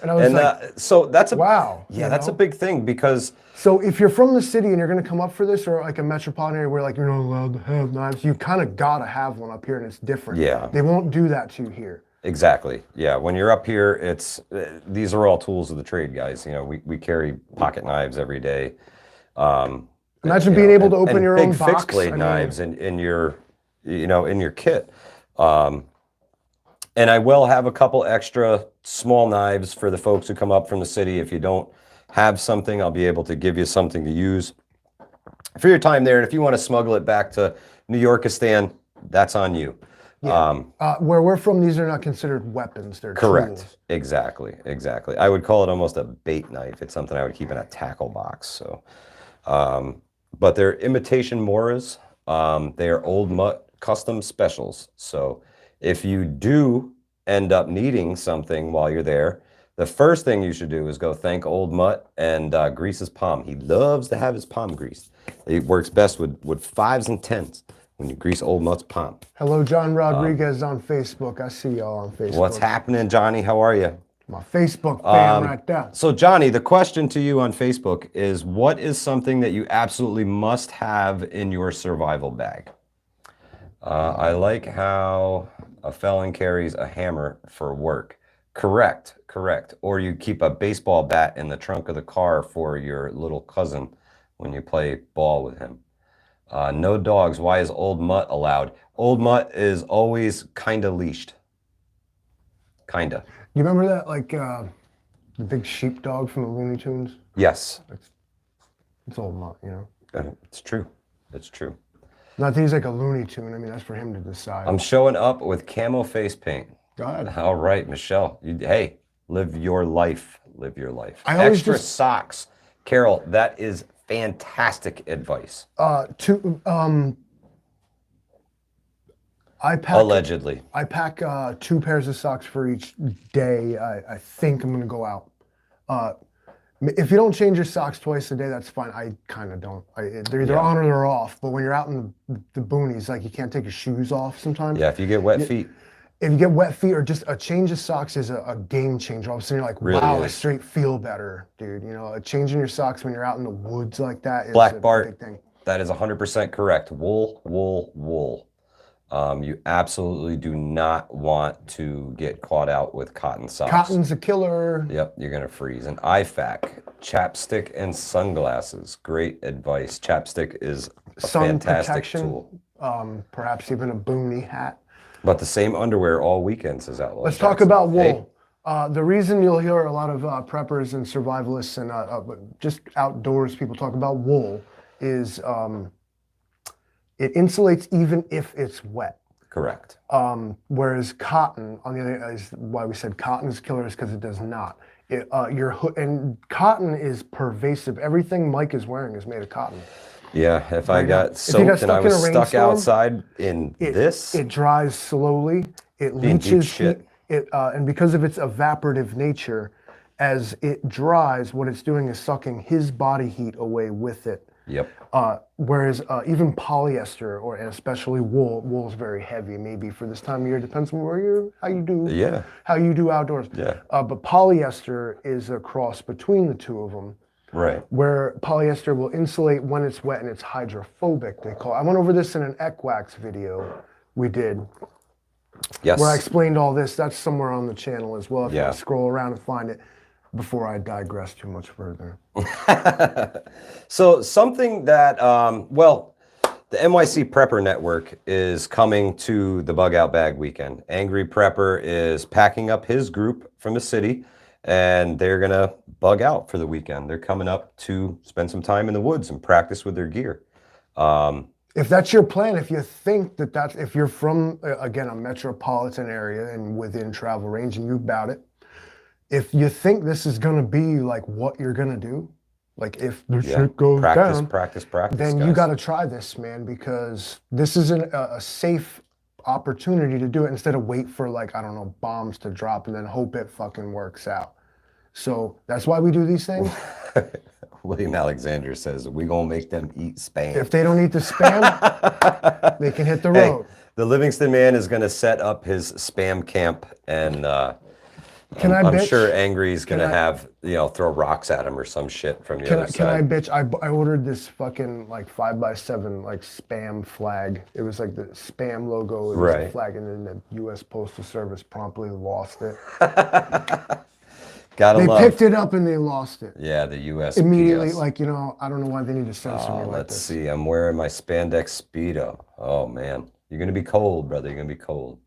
And I was like, so that's wow. Yeah, that's a big thing because. So if you're from the city and you're going to come up for this or like a metropolitan area where like you're not allowed to have knives, you kind of got to have one up here and it's different. Yeah. They won't do that to you here. Exactly. Yeah. When you're up here, these are all tools of the trade, guys. You know, we carry pocket knives every day. Um, Imagine you being know, able to open and your big own fixed box. blade knives in your, in your kit. Um, and I will have a couple extra small knives for the folks who come up from the city. If you don't have something, I'll be able to give you something to use for your time there. And if you want to smuggle it back to New Yorkistan, that's on you. Yeah. Where we're from, these are not considered weapons. They're Correct. tools. Exactly. Exactly. I would call it almost a bait knife. It's something I would keep in a tackle box. So, but they're imitation Moras. They are Old Mutt custom specials. So if you do end up needing something while you're there, the first thing you should do is go thank Old Mutt and grease his palm. He loves to have his palm greased. It works best with fives and tens when you grease Old Mutt's palm. Hello, John Rodriguez on Facebook. I see y'all on Facebook. What's happening, Johnny? How are you? My Facebook fan right there. So, Johnny, the question to you on Facebook is, what is something that you absolutely must have in your survival bag? I like how a felon carries a hammer for work. Correct, correct. Or you keep a baseball bat in the trunk of the car for your little cousin when you play ball with him. No dogs. Why is Old Mutt allowed? Old Mutt is always kind of leashed. Kinda. You remember that, like, the big sheepdog from the Looney Tunes? Yes. It's Old Mutt, you know? It's true. It's true. Not that he's like a Looney Tune. I mean, that's for him to decide. I'm showing up with camo face paint. Go ahead. All right, Michelle. Hey, live your life. Live your life. I always Extra just- socks. Carol, that is fantastic advice. I pack Allegedly. I pack 2 pairs of socks for each day. I think I'm gonna go out. If you don't change your socks twice a day, that's fine. I kind of don't. They're either on or they're off. But when you're out in the boonies, like, you can't take your shoes off sometimes. Yeah, if you get wet feet. If you get wet feet, or just a change of socks is a game changer. All of a sudden you're like, Really wow, I is. straight feel better, dude. You know, changing your socks when you're out in the woods like that is Black a Bart, big thing. that is 100% correct. Wool, wool, wool. You absolutely do not want to get caught out with cotton socks. Cotton's a killer. Yep, you're going to freeze. And IFAC, chapstick and sunglasses. Great advice. Chapstick is a Sun fantastic protection, tool. perhaps even a boonie hat. But the same underwear all weekend, says Outlaw Let's talk Jackson. about Hey, wool. The reason you'll hear a lot of preppers and survivalists and just outdoors people talk about wool is it insulates even if it's wet. correct. Whereas cotton, on the other hand, is why we said cotton is killer, is because it does not. And cotton is pervasive. Everything Mike is wearing is made of cotton. Yeah, if I Right now. got If you got soaked and I stuck in a was stuck rainstorm, outside in this, It dries slowly. It Being deep leaches shit. heat. And because of its evaporative nature, as it dries, what it's doing is sucking his body heat away with it. yep. Whereas even polyester, and especially wool is very heavy. Maybe for this time of year, depends on how you do outdoors. Yeah. But polyester is a cross between the two of them, Right. where polyester will insulate when it's wet and it's hydrophobic. I went over this in an Equax video we did, Yes. where I explained all this. That's somewhere on the channel as well. If you Yeah. want to scroll around and find it before I digress too much further. So something that, the NYC Prepper Network is coming to the Bugout Bag Weekend. Angry Prepper is packing up his group from the city, and they're going to bug out for the weekend. They're coming up to spend some time in the woods and practice with their gear. If that's your plan, if you think if you're from, again, a metropolitan area and within travel range and you've about it, if you think this is going to be like what you're going to do, like if the shit goes down, practice, then guys. you got to try this, man, because this is a safe opportunity to do it instead of wait for, like, I don't know, bombs to drop and then hope it fucking works out. So that's why we do these things. William Alexander says, we going to make them eat spam. If they don't eat the spam, they can hit the road. The Livingston man is going to set up his spam camp, and Can I I'm bitch? sure Angry's gonna I- have, throw rocks at him or some shit from the Can other I, can I side. bitch? I ordered this fucking like 5x7 like spam flag. It was like the spam logo. It was a Right. flag, and then the U.S. Postal Service promptly lost it. Gotta They love. picked it up and they lost it Yeah, the USPS. immediately. Like, I don't know why they need to censor me like Let's this. see. I'm wearing my spandex Speedo. Oh, man. You're going to be cold, brother. You're going to be cold.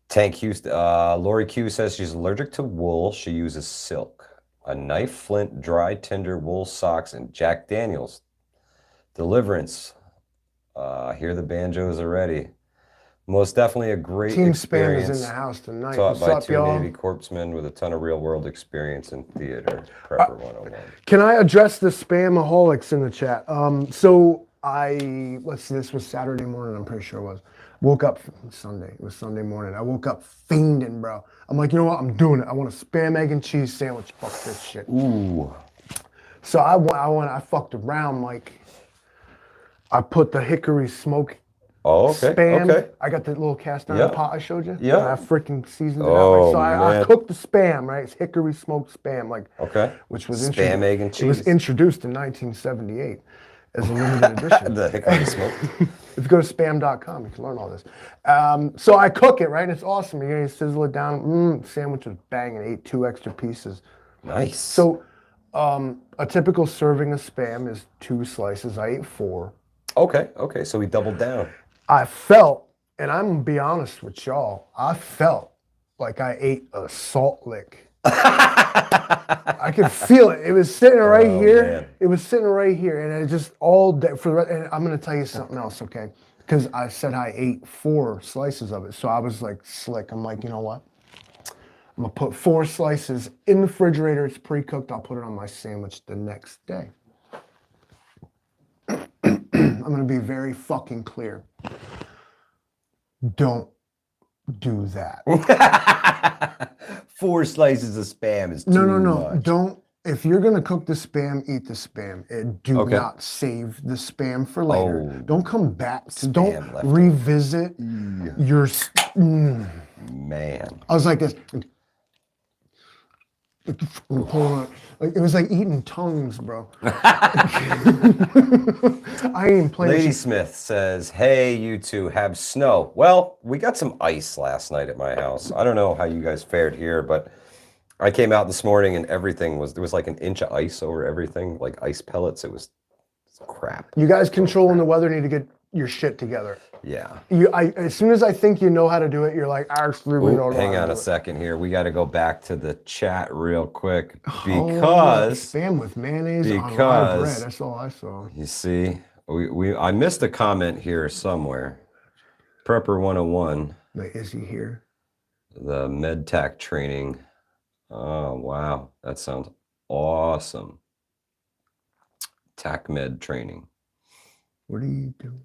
Tank Houston. Lori Q says she's allergic to wool. She uses silk. A knife, flint, dry, tender wool socks, and Jack Daniels. Deliverance. Hear the banjos already. Most definitely a great Team Spam experience. is in the house tonight. Taught What's by up, two y'all? Navy corpsmen with a ton of real world experience in theater. Prepper 101. Can I address the spamaholics in the chat? Let's see, this was Saturday morning, I'm pretty sure it was. Woke up Sunday. It was Sunday morning. I woke up fiending, bro. I'm like, you know what? I'm doing it. I want a spam, egg, and cheese sandwich. Fuck this shit. Ooh. So I fucked around. Like, I put the hickory smoke Oh, okay. spam. Okay. I got the little cast iron Yeah. pot I showed you. Yeah. And I freaking seasoned it out. Oh, So I man. cooked the spam, right? It's hickory smoked spam, like, Okay. which was Spam, egg, and It was cheese. introduced in 1978 as a limited edition. The hickory smoke. If you go to spam.com, you can learn all this. So I cook it, right? And it's awesome. You sizzle it down. Sandwich was banging. Ate 2 extra pieces. Nice. So a typical serving of spam is 2 slices. I ate 4. Okay. Okay. So we doubled down. I felt, and I'm gonna be honest with y'all, I felt like I ate a salt lick. I could feel it. It was sitting right here. Man. It was sitting right here, and it just all day for the rest. And I'm gonna tell you something else, okay? Because I said I ate 4 slices of it, so I was like slick. I'm like, you know what? I'm gonna put 4 slices in the refrigerator. It's pre-cooked. I'll put it on my sandwich the next day. I'm gonna be very fucking clear. Don't do that. 4 slices of spam is too No. much. Don't. If you're gonna cook the spam, eat the spam. Do not save the spam for later. Oh. Don't come back. Spam Don't leftover. revisit your. Man. I was like this. Like, it was like eating tongues, bro. I ain't playing. Lady Smith says, hey, you two have snow. Well, we got some ice last night at my house. I don't know how you guys fared here, but I came out this morning and there was like an inch of ice over everything, like ice pellets. It was crap. You guys controlling the weather need to get your shit together. Yeah. As soon as I think you know how to do it, you're like, actually, we don't know Hang how on to a do it. second here. We got to go back to the chat real quick Oh, because spam with mayonnaise on rye because- bread. That's all I saw. you see, I missed a comment here somewhere. Prepper 101, Wait, is he here? the MedTech training. Oh, wow. That sounds awesome. TAC-Med training. What are you doing?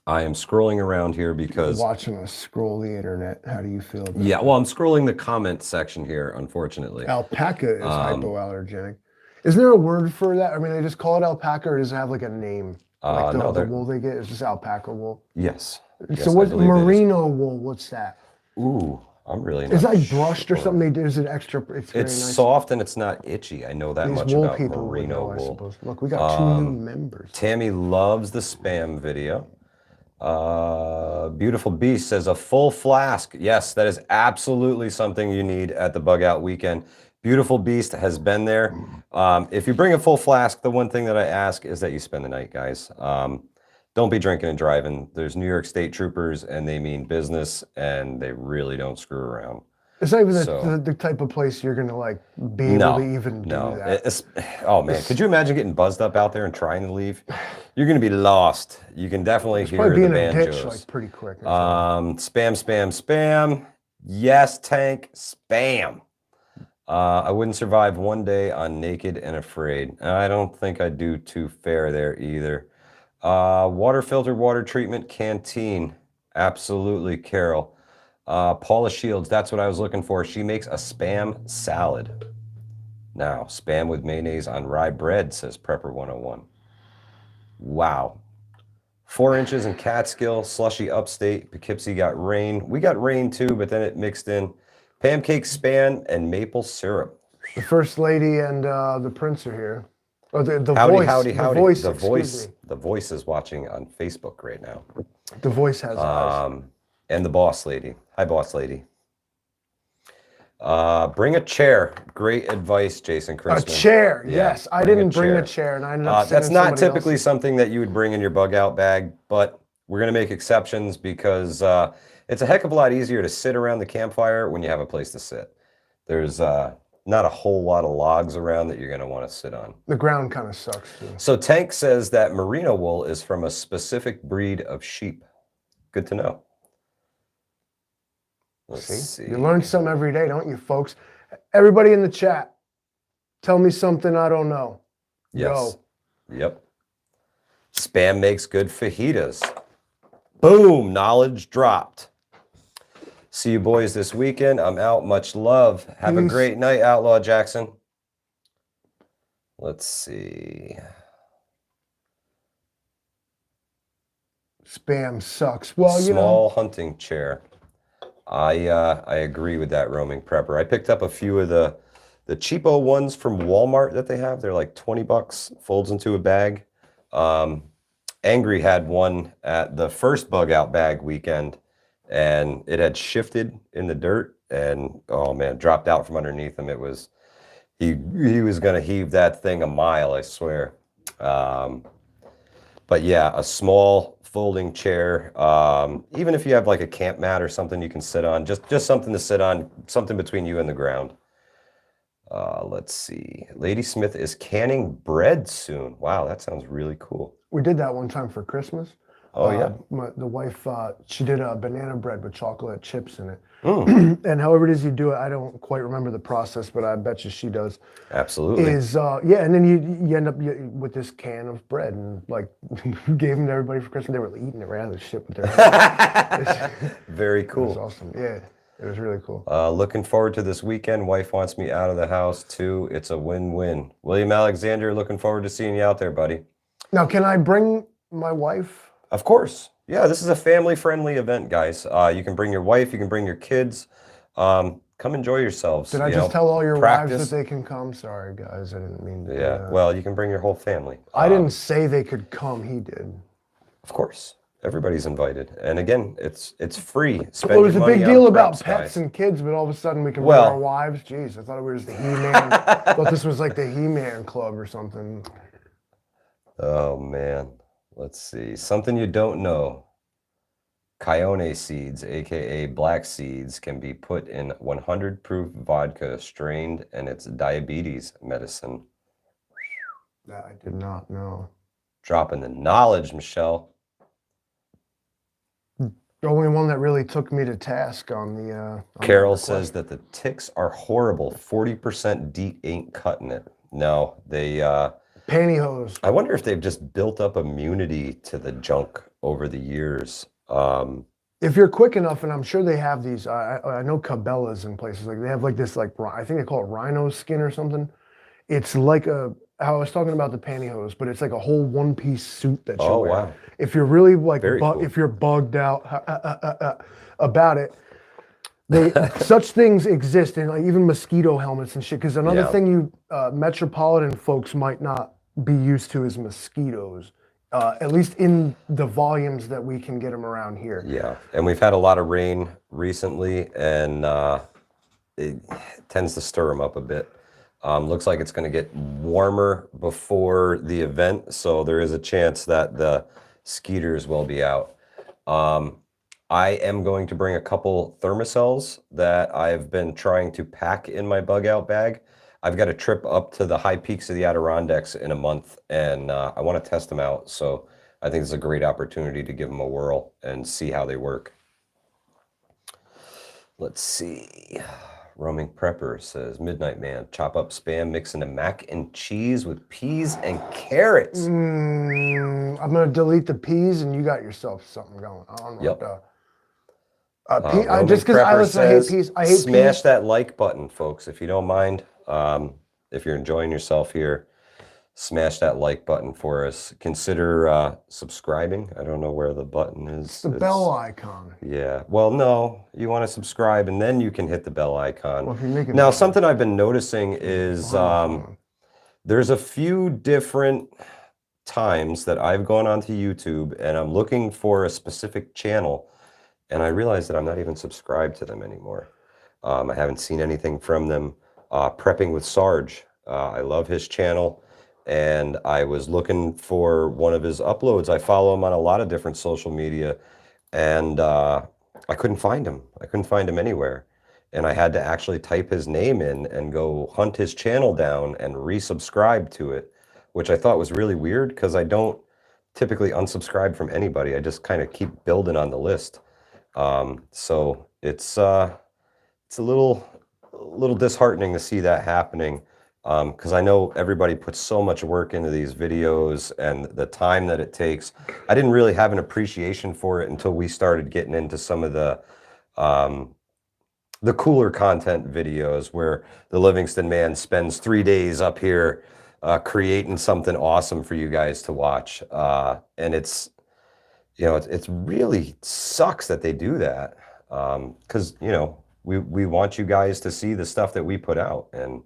I am scrolling around here because, Watching us scroll the internet. How do you feel about yeah, well, I'm scrolling the comment section here, unfortunately. Alpaca is hypoallergenic. Isn't there a word for that? I mean, they just call it alpaca, or does it have like a name? Like no, the wool they get is just alpaca wool. Yes. So I what's believe it is. merino wool? What's that? Ooh, I'm really not Is it like brushed or sure. something? They do is it extra? It's very It's nice. soft and it's not itchy. I know that These much wool about people would merino know, I wool. suppose. Look, we got 2 new members. Tammy loves the spam video. Beautiful Beast says a full flask. Yes, that is absolutely something you need at the Bugout Weekend. Beautiful Beast has been there. If you bring a full flask, the one thing that I ask is that you spend the night, guys. Don't be drinking and driving. There's New York State troopers and they mean business and they really don't screw around. It's not even So- the type of place you're gonna like be able to even do that. Oh man, could you imagine getting buzzed up out there and trying to leave? You're gonna be lost. You can definitely hear Probably be the in a ditch banjos. like pretty quick. Spam. Yes, Tank, spam. I wouldn't survive one day on Naked and Afraid. I don't think I'd do too fair there either. Water filter, water treatment, canteen. Absolutely, Carol. Paula Shields, that's what I was looking for. She makes a spam salad. Now, spam with mayonnaise on rye bread, says Prepper 101. Wow. 4 inches in Catskill, slushy upstate. Poughkeepsie got rain. We got rain too, but then it mixed in Pancake spam and maple syrup. The First Lady and the Prince are here. Oh, the Howdy, voice. howdy, The howdy. voice, The excuse voice, me. the voice is watching on Facebook right now. The voice has eyes. And the boss lady. Hi, boss lady. Bring a chair. Great advice, Jason A Christman. chair, Yeah, yes. I bring a didn't bring a chair. chair, and I ended up That's sending not somebody typically else. something that you would bring in your bug out bag, but we're going to make exceptions because it's a heck of a lot easier to sit around the campfire when you have a place to sit. There's not a whole lot of logs around that you're going to want to sit on. The ground kind of sucks, too. So Tank says that merino wool is from a specific breed of sheep. Good to know. Let's see. You learn something every day, don't you, folks? Everybody in the chat, tell me something I don't know. Yes. Go. Yep. Spam makes good fajitas. Boom, knowledge dropped. See you boys this weekend. I'm out. Much love. Have a Peace. great night, Outlaw Jackson. Let's see. Spam sucks. Well, Small hunting chair. I agree with that, roaming prepper. I picked up a few of the cheapo ones from Walmart that they have. They're like 20 bucks, folds into a bag. Angry had one at the first Bugout Bag Weekend, and it had shifted in the dirt, and oh man, dropped out from underneath him. It was he was gonna heave that thing a mile, I swear. But yeah, a small folding chair. Even if you have like a camp mat or something you can sit on, just something to sit on, something between you and the ground. Let's see. Lady Smith is canning bread soon. Wow, that sounds really cool. We did that one time for Christmas. Oh yeah. The wife, she did a banana bread with chocolate chips in it. Mm. And however it is you do it, I don't quite remember the process, but I bet you she does. Absolutely. Yeah, and then you end up with this can of bread, and like gave them to everybody for Christmas. They were eating it right out of the shit with their hands. Very It cool. was awesome. Yeah, it was really cool. Looking forward to this weekend. Wife wants me out of the house too. It's a win-win. William Alexander, looking forward to seeing you out there, buddy. Now, can I bring my wife? Of course. Yeah, this is a family-friendly event, guys. You can bring your wife, you can bring your kids. Come enjoy yourselves. Did I just tell all your wives that they can come? Sorry, guys, I didn't mean to. Yeah, well, you can bring your whole family. I didn't say they could come. He did. Of course. Everybody's invited. And again, it's free. Spend Well, it was your a big money deal on about preps, pets guys. and kids, but all of a sudden we can bring our wives. Jeez, I thought it was the He-Man. I thought this was like the He-Man Club or something. Oh, man. Let's see. Something you don't know. Cayenne seeds, aka black seeds, can be put in 100 proof vodka strained, and it's diabetes medicine. That I did not know. Dropping the knowledge, Michelle. The only one that really took me to task on the. On Carol says that the ticks are horrible. 40% DEET ain't cutting it. No, they. Pantyhose. I wonder if they've just built up immunity to the junk over the years. If you're quick enough, and I'm sure they have these, I know Cabela's in places like they have like this, like I think they call it rhino skin or something. It's like how I was talking about the pantyhose, but it's like a whole one-piece suit that you wear. Wow. If you're really like, Cool. if you're bugged out about it, such things exist, and like even mosquito helmets and shit. Because another thing you metropolitan folks might not be used to is mosquitoes. At least in the volumes that we can get them around here. Yeah, and we've had a lot of rain recently, and it tends to stir them up a bit. Looks like it's going to get warmer before the event, so there is a chance that the skeeters will be out. I am going to bring a couple thermocells that I've been trying to pack in my bug out bag. I've got a trip up to the high peaks of the Adirondacks in a month, and I want to test them out. So I think it's a great opportunity to give them a whirl and see how they work. Let's see. Roaming Prepper says, Midnight Man, chop up spam, mix into mac and cheese with peas and carrots. I'm going to delete the peas, and you got yourself something going on. Yep. Just because I hate peas. I hate smash peas. that like button, folks, if you don't mind. If you're enjoying yourself here, smash that like button for us. Consider subscribing. I don't know where the button is. It's the bell icon. Yeah. Well, no, you want to subscribe and then you can hit the bell icon. Well, if you make it Now, something I've been noticing is phone. there's a few different times that I've gone onto YouTube and I'm looking for a specific channel, and I realize that I'm not even subscribed to them anymore. I haven't seen anything from them. Prepping with Sarge. I love his channel, and I was looking for one of his uploads. I follow him on a lot of different social media, and I couldn't find him. I couldn't find him anywhere. And I had to actually type his name in and go hunt his channel down and resubscribe to it, which I thought was really weird because I don't typically unsubscribe from anybody. I just kind of keep building on the list. So it's a little disheartening to see that happening, because I know everybody puts so much work into these videos and the time that it takes. I didn't really have an appreciation for it until we started getting into some of the cooler content videos where the Livingston man spends 3 days up here creating something awesome for you guys to watch. And it's, you know, it's really sucks that they do that, because, you know, we want you guys to see the stuff that we put out, and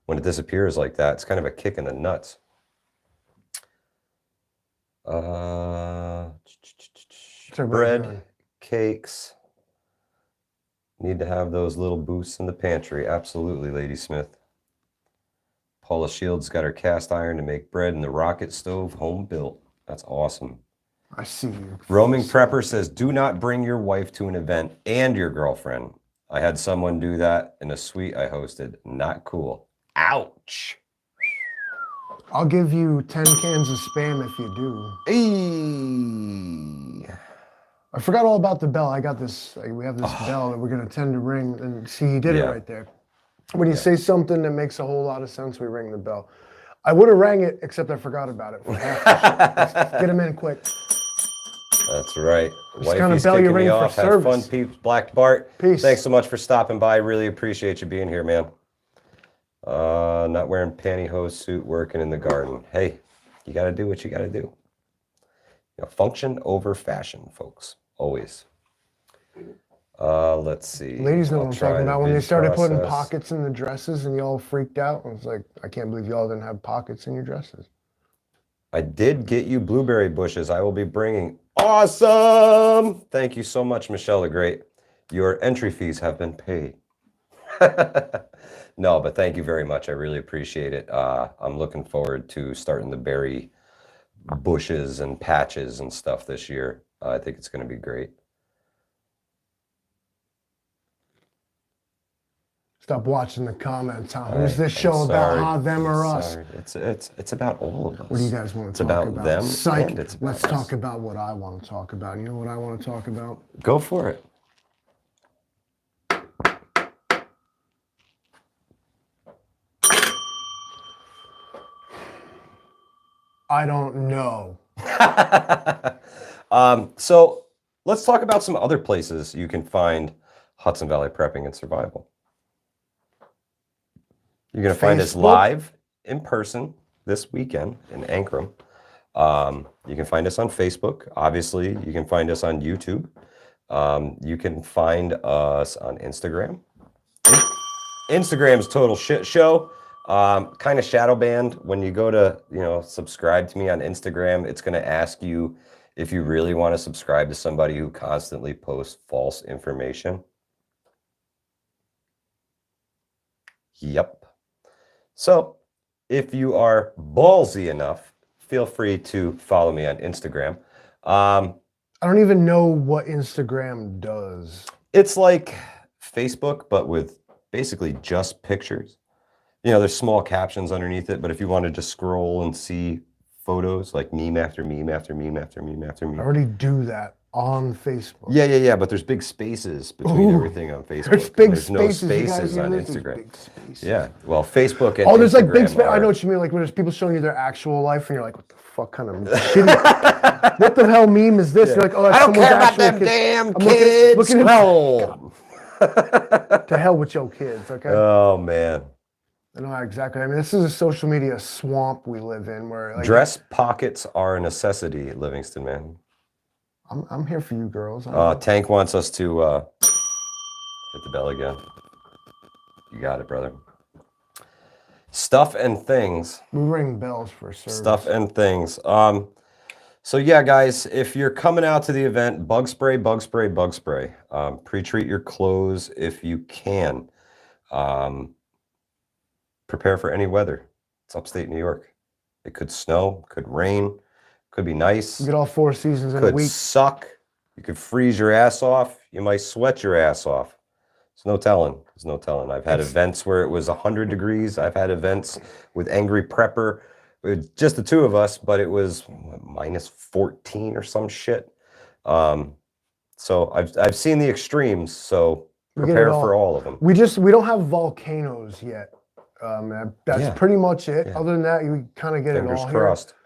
when it disappears like that, it's kind of a kick in the nuts. Bread, cakes. Need to have those little boosts in the pantry. Absolutely, Lady Smith. Paula Shields got her cast iron to make bread in the rocket stove, home built. That's awesome. I see you. Roaming Prepper says, do not bring your wife to an event and your girlfriend. I had someone do that in a suite I hosted. Not cool. Ouch. I'll give you 10 cans of Spam if you do. Hey. I forgot all about the bell. I got this. We have this bell that we're going to tend to ring. And see, he did it right there. When you say something that makes a whole lot of sense, we ring the bell. I would have rang it, except I forgot about it. Let's get him in quick. That's right. Wifey's kicking me off. Have fun, peeps. Black Bart. Peace. Thanks so much for stopping by. Really appreciate you being here, man. Not wearing pantyhose suit, working in the garden. Hey, you got to do what you got to do. You know, function over fashion, folks. Always. Let's see. Ladies know what I'm talking about. When they started putting pockets in the dresses and y'all freaked out. I was like, I can't believe y'all didn't have pockets in your dresses. I did get you blueberry bushes. I will be bringing. Awesome! Thank you so much, Michelle the Great. Your entry fees have been paid. No, but thank you very much. I really appreciate it. I'm looking forward to starting the berry bushes and patches and stuff this year. I think it's going to be great. Stop watching the comments, huh? Who's this show about, huh, them or us? It's about all of us. What do you guys want to talk about? Them. Psych. Let's talk about what I want to talk about. You know what I want to talk about? Go for it. I don't know. So let's talk about some other places you can find Hudson Valley Prepping and Survival. You're going to find us live in person this weekend in Ankrum. You can find us on Facebook. Obviously, you can find us on YouTube. You can find us on Instagram. Instagram's total shit show. Kind of shadow banned. When you go to, subscribe to me on Instagram, it's going to ask you if you really want to subscribe to somebody who constantly posts false information. Yep. So if you are ballsy enough, feel free to follow me on Instagram. I don't even know what Instagram does. It's like Facebook, but with basically just pictures. There's small captions underneath it, but if you want to just scroll and see photos, like meme after meme after meme after meme after meme. I already do that on Facebook. Yeah, but there's big spaces between everything on Facebook. There's no spaces on Instagram. Yeah, well, Facebook and there's Instagram like big space. I know what you mean. Like when there's people showing you their actual life, and you're like, what the fuck kind of shitty? What the hell meme is this? Yeah. You're like, oh, that's I don't care about them kids. Damn I'm kids. Looking at to hell with your kids, okay? Oh man. I know exactly. I mean, this is a social media swamp we live in where like Dress pockets are a necessity, Livingston, man. I'm here for you girls. Tank wants us to hit the bell again. You got it, brother. Stuff and things. We ring bells for service. Stuff and things. So yeah, guys, if you're coming out to the event, bug spray, bug spray, bug spray. Pre-treat your clothes if you can. Prepare for any weather. It's upstate New York. It could snow, could rain, could be nice. You get all 4 seasons in a Could week. suck. You could freeze your ass off. You might sweat your ass off. There's no telling. There's no telling. I've had events where it was 100 degrees. I've had events with Angry Prepper, with just the two of us, but it was minus 14 or some shit. So I've seen the extremes. So prepare for all of them. We don't have volcanoes yet. That's pretty much it. Yeah. Other than that, you kind of get Fingers it all crossed. here.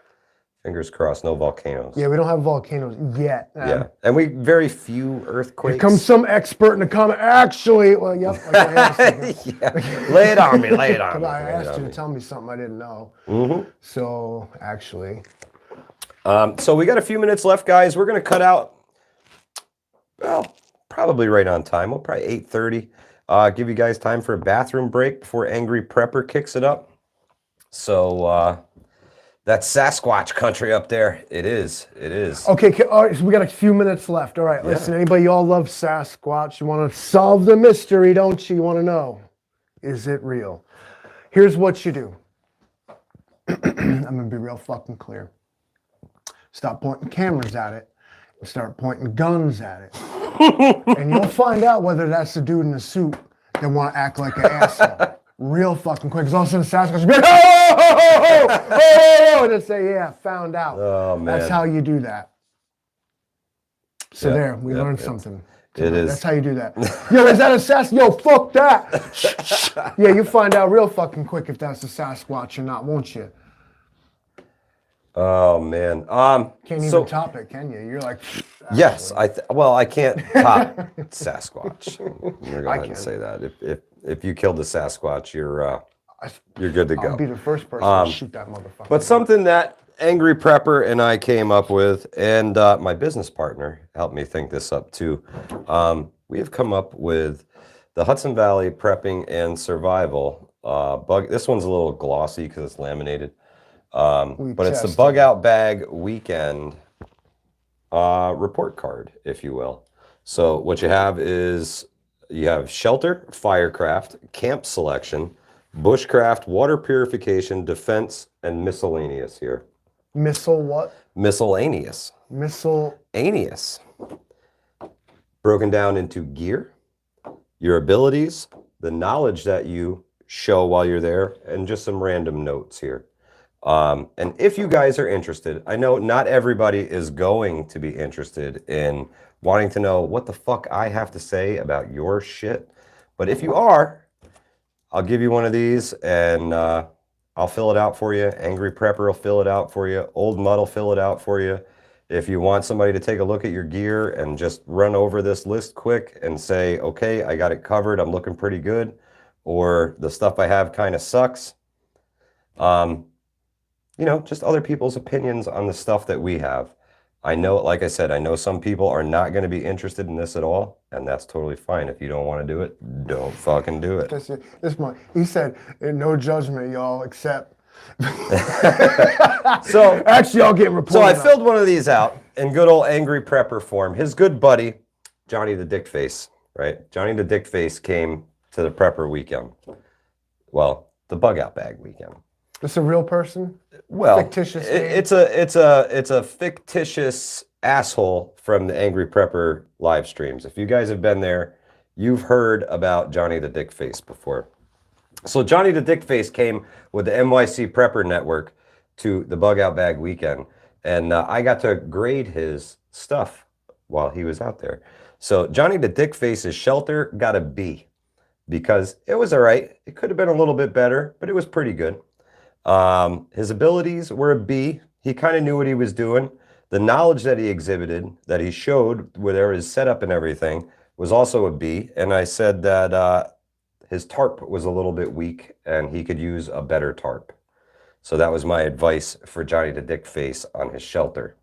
Fingers crossed. No volcanoes. Yeah, we don't have volcanoes yet. Yeah, and we very few earthquakes. Here comes some expert in the comment. Actually, well, yep. Like I asked you. Yeah. Lay it on me. Lay it on me. I asked you to tell me something I didn't know. Mm-hmm. So actually, so we got a few minutes left, guys. We're gonna cut out. Well, probably right on time. We'll probably 8:30. Give you guys time for a bathroom break before Angry Prepper kicks it up. So that's Sasquatch country up there. It is. It is. okay. All right, so we got a few minutes left. All right, listen. Anybody, y'all love Sasquatch? You want to solve the mystery, don't you? You want to know, is it real? Here's what you do. I'm gonna be real fucking clear. Stop pointing cameras at it and start pointing guns at it. And you'll find out whether that's the dude in the suit that want to act like an asshole. Real fucking quick. Because all of a sudden Sasquatch will be like, oh, and then say, yeah, found out. Oh, man. That's how you do that. So there, we learned something. It is. That's how you do that. Yo, is that a Sasquatch? Yo, fuck that. Yeah, you find out real fucking quick if that's a Sasquatch or not, won't you? Oh man. Can't even top it, can you? You're like, yes. I can't top Sasquatch. I'm gonna go ahead and say that. If you killed the Sasquatch, you're good to go. I'll be the first person to shoot that motherfucker. But something that Angry Prepper and I came up with, and my business partner helped me think this up too. We have come up with the Hudson Valley Prepping and Survival bug. This one's a little glossy because it's laminated. But it's the Bugout Bag Weekend report card, if you will. So what you have is you have shelter, firecraft, camp selection, bushcraft, water purification, defense, and miscellaneous here. Missile what? Miscellaneous. Miscellaneous. Broken down into gear, your abilities, the knowledge that you show while you're there, and just some random notes here. And if you guys are interested, I know not everybody is going to be interested in wanting to know what the fuck I have to say about your shit. But if you are, I'll give you one of these and I'll fill it out for you. Angry Prepper will fill it out for you. Old Mutt will fill it out for you. If you want somebody to take a look at your gear and just run over this list quick and say, okay, I got it covered, I'm looking pretty good, or the stuff I have kind of sucks. You know, just other people's opinions on the stuff that we have. I know, like I said, I know some people are not going to be interested in this at all, and that's totally fine. If you don't want to do it, don't fucking do it. He said, no judgment, y'all, except. So actually, I'll get reported. So I filled one of these out in good old Angry Prepper form. His good buddy, Johnny the Dickface, right? Johnny the Dickface came to the Prepper weekend. Well, the Bugout Bag Weekend. It's a real person? Well, fictitious name? It's a fictitious asshole from the Angry Prepper live streams. If you guys have been there, you've heard about Johnny the Dickface before. So Johnny the Dickface came with the NYC Prepper Network to the Bugout Bag Weekend, and I got to grade his stuff while he was out there. So Johnny the Dickface's shelter got a B because it was all right. It could have been a little bit better, but it was pretty good. His abilities were a B. He kind of knew what he was doing. The knowledge that he exhibited, that he showed, where there was setup and everything, was also a B. And I said that his tarp was a little bit weak and he could use a better tarp. So that was my advice for Johnny the Dickface on his shelter.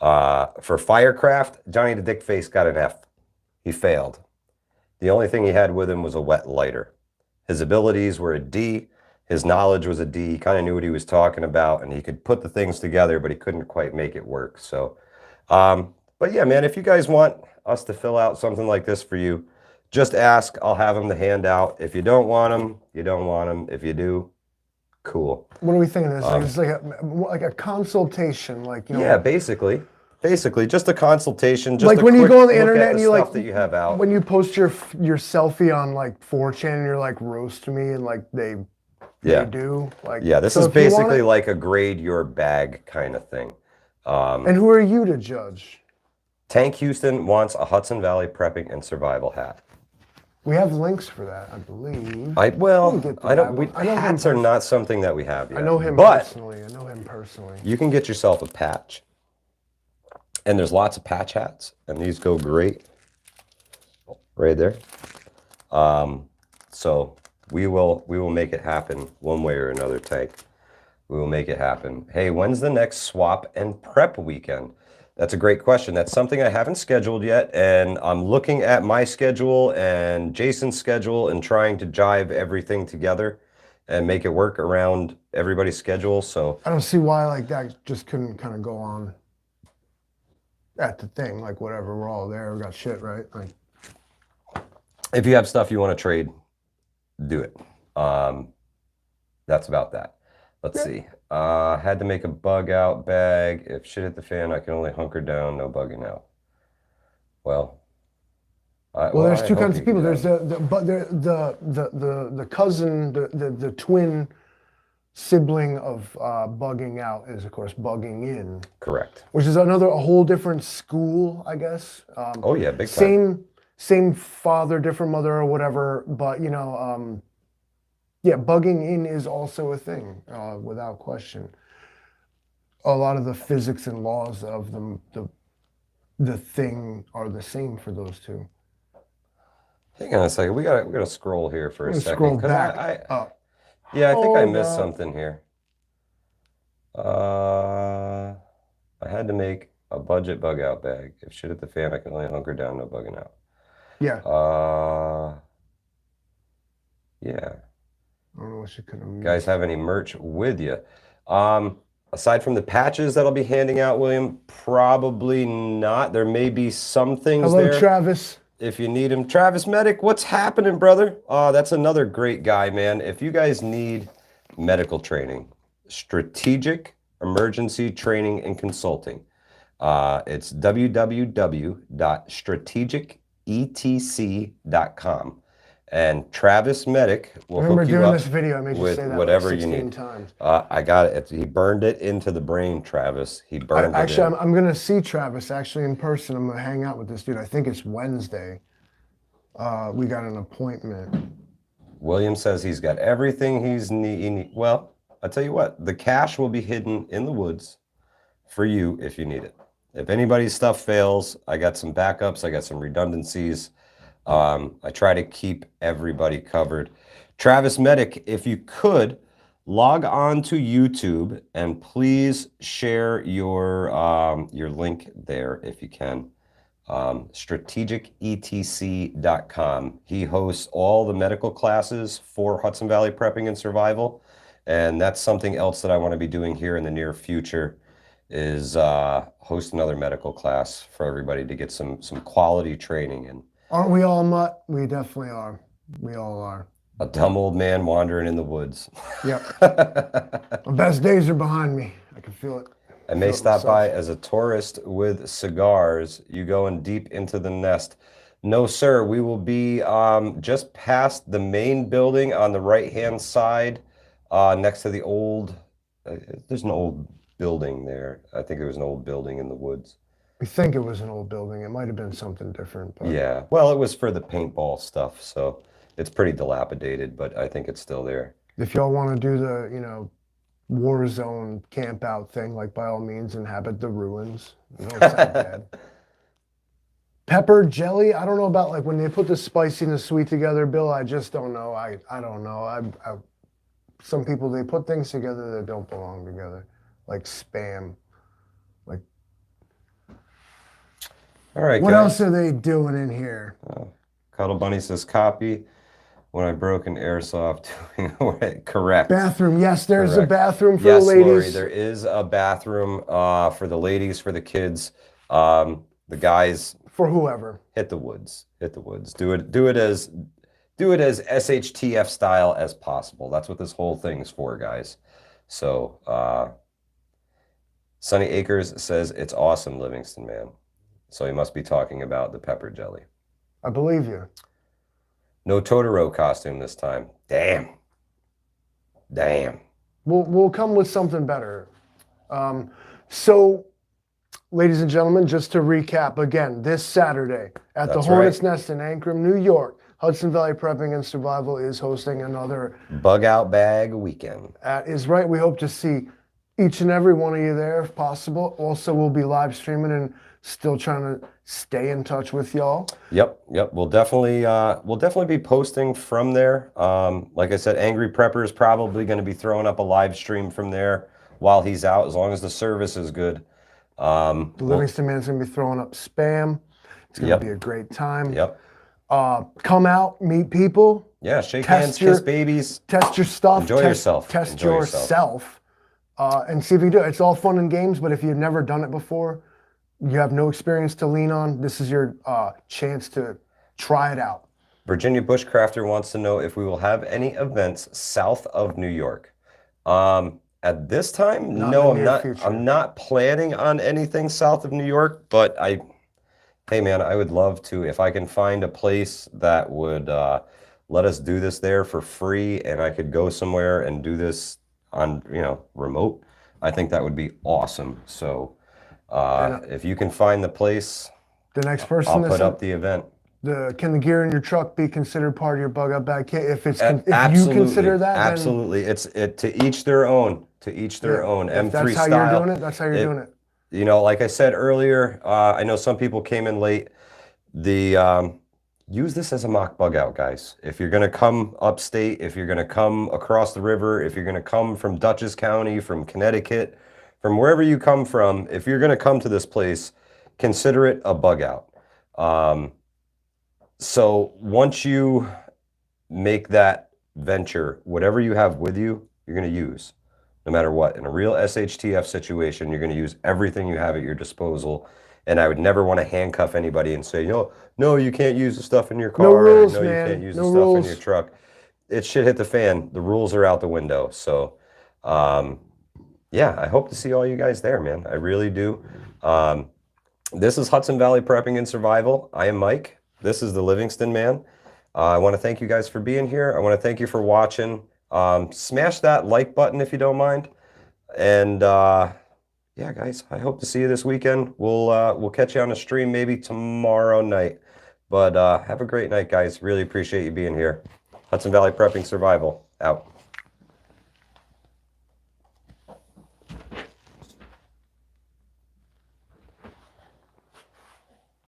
For Firecraft, Johnny the Dickface got an F. He failed. The only thing he had with him was a wet lighter. His abilities were a D. His knowledge was a D. He kind of knew what he was talking about, and he could put the things together, but he couldn't quite make it work. So, but yeah, man, if you guys want us to fill out something like this for you, just ask. I'll have them to hand out. If you don't want them, you don't want them. If you do, cool. What are we thinking of this? It's like a consultation, like, you know. Yeah, basically just a consultation. Just like a when you quick go on the look internet at and the you stuff like that you have out. when you post your selfie on like 4chan and you're like roast me and like they do like this so is if you want basically it- like a grade your bag kind of thing. and who are you to judge? Tank Houston wants a Hudson Valley prepping and survival hat. We have links for that, I believe. Hats are not something that we have yet. I know him but personally. you can get yourself a patch. And there's lots of patch hats, and these go great right there. So we will make it happen one way or another, Tank. We will make it happen. Hey, when's the next swap and prep weekend? That's a great question. That's something I haven't scheduled yet, and I'm looking at my schedule and Jason's schedule and trying to jive everything together and make it work around everybody's schedule. So I don't see why like that just couldn't kind of go on at the thing, like whatever, we're all there, we got shit, right? Like if you have stuff you want to trade, do it. That's about that. Let's see. Had to make a bug out bag. If shit hit the fan, I can only hunker down, no bugging out. Well, there's two I kinds hope of people. you There's can. the cousin, the twin sibling of bugging out is of course bugging in. Correct. Which is a whole different school, I guess. Oh yeah, big time. Same father, different mother, or whatever. But you know, yeah, bugging in is also a thing, without question. A lot of the physics and laws of the thing are the same for those two. Hang on a second. We gotta scroll here for a second. Scroll back up. Yeah, I think I missed something here. I had to make a budget bug out bag. If shit hit the fan, I can only hunker down, no bugging out. Yeah. Yeah. I don't know what you could have missed. Guys have any merch with you? Aside from the patches that I'll be handing out, William, probably not. There may be some things there. Hello, Travis. If you need him. Travis Medic, what's happening, brother? That's another great guy, man. If you guys need medical training, strategic emergency training and consulting, it's www.strategicetc.com. And Travis Medic will hook you up this video, I made you with say that whatever like 16 you need. times. I got it. He burned it into the brain, Travis. He burned it in. I'm going to see Travis actually in person. I'm going to hang out with this dude. I think it's Wednesday. We got an appointment. William says he's got everything he's need. Well, I'll tell you what. The cash will be hidden in the woods for you if you need it. If anybody's stuff fails, I got some backups. I got some redundancies. I try to keep everybody covered. Travis Medic, if you could, log on to YouTube and please share your link there if you can. Strategicetc.com. He hosts all the medical classes for Hudson Valley Prepping and Survival, and that's something else that I want to be doing here in the near future is host another medical class for everybody to get some quality training in. Aren't we all mutt? We definitely are. We all are. A dumb old man wandering in the woods. Yep. My best days are behind me. I can feel it. I may stop by as a tourist with cigars. You going deep into the nest? No, sir. We will be just past the main building on the right-hand side, next to the old. There's an old building there. I think there was an old building in the woods. We think it was an old building. It might have been something different. But... Yeah. Well, it was for the paintball stuff, so it's pretty dilapidated, but I think it's still there. If y'all want to do the, war zone camp out thing, like by all means inhabit the ruins. It's not bad. Pepper jelly. I don't know about like when they put the spicy and the sweet together, Bill. I just don't know. I don't know. Some people they put things together that don't belong together, like spam. Like All right, what guys. else are they doing in here? Cuddle Bunny says copy. When I broke an airsoft doing correct. Bathroom. Yes, there's Correct. a bathroom for Yes, the Lori, ladies. there is a bathroom for the ladies, for the kids. The guys, For whoever. hit the woods. Hit the woods. Do it as SHTF style as possible. That's what this whole thing's for, guys. So Sunny Acres says it's awesome, Livingston man. So he must be talking about the pepper jelly. I believe you. No Totoro costume this time. Damn. Damn. We'll come with something better. So, ladies and gentlemen, just to recap again, this Saturday at the That's Hornet's right. Nest in Ankrum, New York, Hudson Valley Prepping and Survival is hosting another Bugout Bag Weekend. That is right. We hope to see each and every one of you there if possible. Also, we'll be live streaming and still trying to stay in touch with y'all. Yep. We'll definitely be posting from there. Like I said, Angry Prepper is probably going to be throwing up a live stream from there while he's out, as long as the service is good. The Livingston Man's going to be throwing up spam. It's going to be a great time. Yep. Come out, meet people. Yeah, shake hands, kiss babies. Test your stuff. Enjoy yourself. Test yourself. And see if you do it. It's all fun and games, but if you've never done it before, you have no experience to lean on, this is your chance to try it out. Virginia Bushcrafter wants to know if we will have any events south of New York. At this time, no, I'm not planning on anything south of New York, but hey man, I would love to. If I can find a place that would let us do this there for free and I could go somewhere and do this on, remote, I think that would be awesome. So if you can find the place, the next person I'll put up the event. Can the gear in your truck be considered part of your Bugout Bag kit? If you consider that, absolutely, it's to each their own. To each their own. M3 that's how style. You're doing it. That's how you're doing it. Like I said earlier, I know some people came in late. Use this as a mock bug out, guys. If you're gonna come upstate, if you're gonna come across the river, if you're gonna come from Dutchess County, from Connecticut, from wherever you come from, if you're gonna come to this place, consider it a bug out. So once you make that venture, whatever you have with you, you're going to use, no matter what. In a real SHTF situation, you're going to use everything you have at your disposal. And I would never want to handcuff anybody and say, no, you can't use the stuff in your car. No rules, no, you man. can't use no the rules. stuff in your truck. It shit hit the fan. The rules are out the window. So, yeah, I hope to see all you guys there, man. I really do. This is Hudson Valley Prepping and Survival. I am Mike. This is the Livingston Man. I want to thank you guys for being here. I want to thank you for watching. Smash that like button if you don't mind. And yeah, guys, I hope to see you this weekend. We'll catch you on a stream maybe tomorrow night. But have a great night, guys. Really appreciate you being here. Hudson Valley Prepping Survival, out.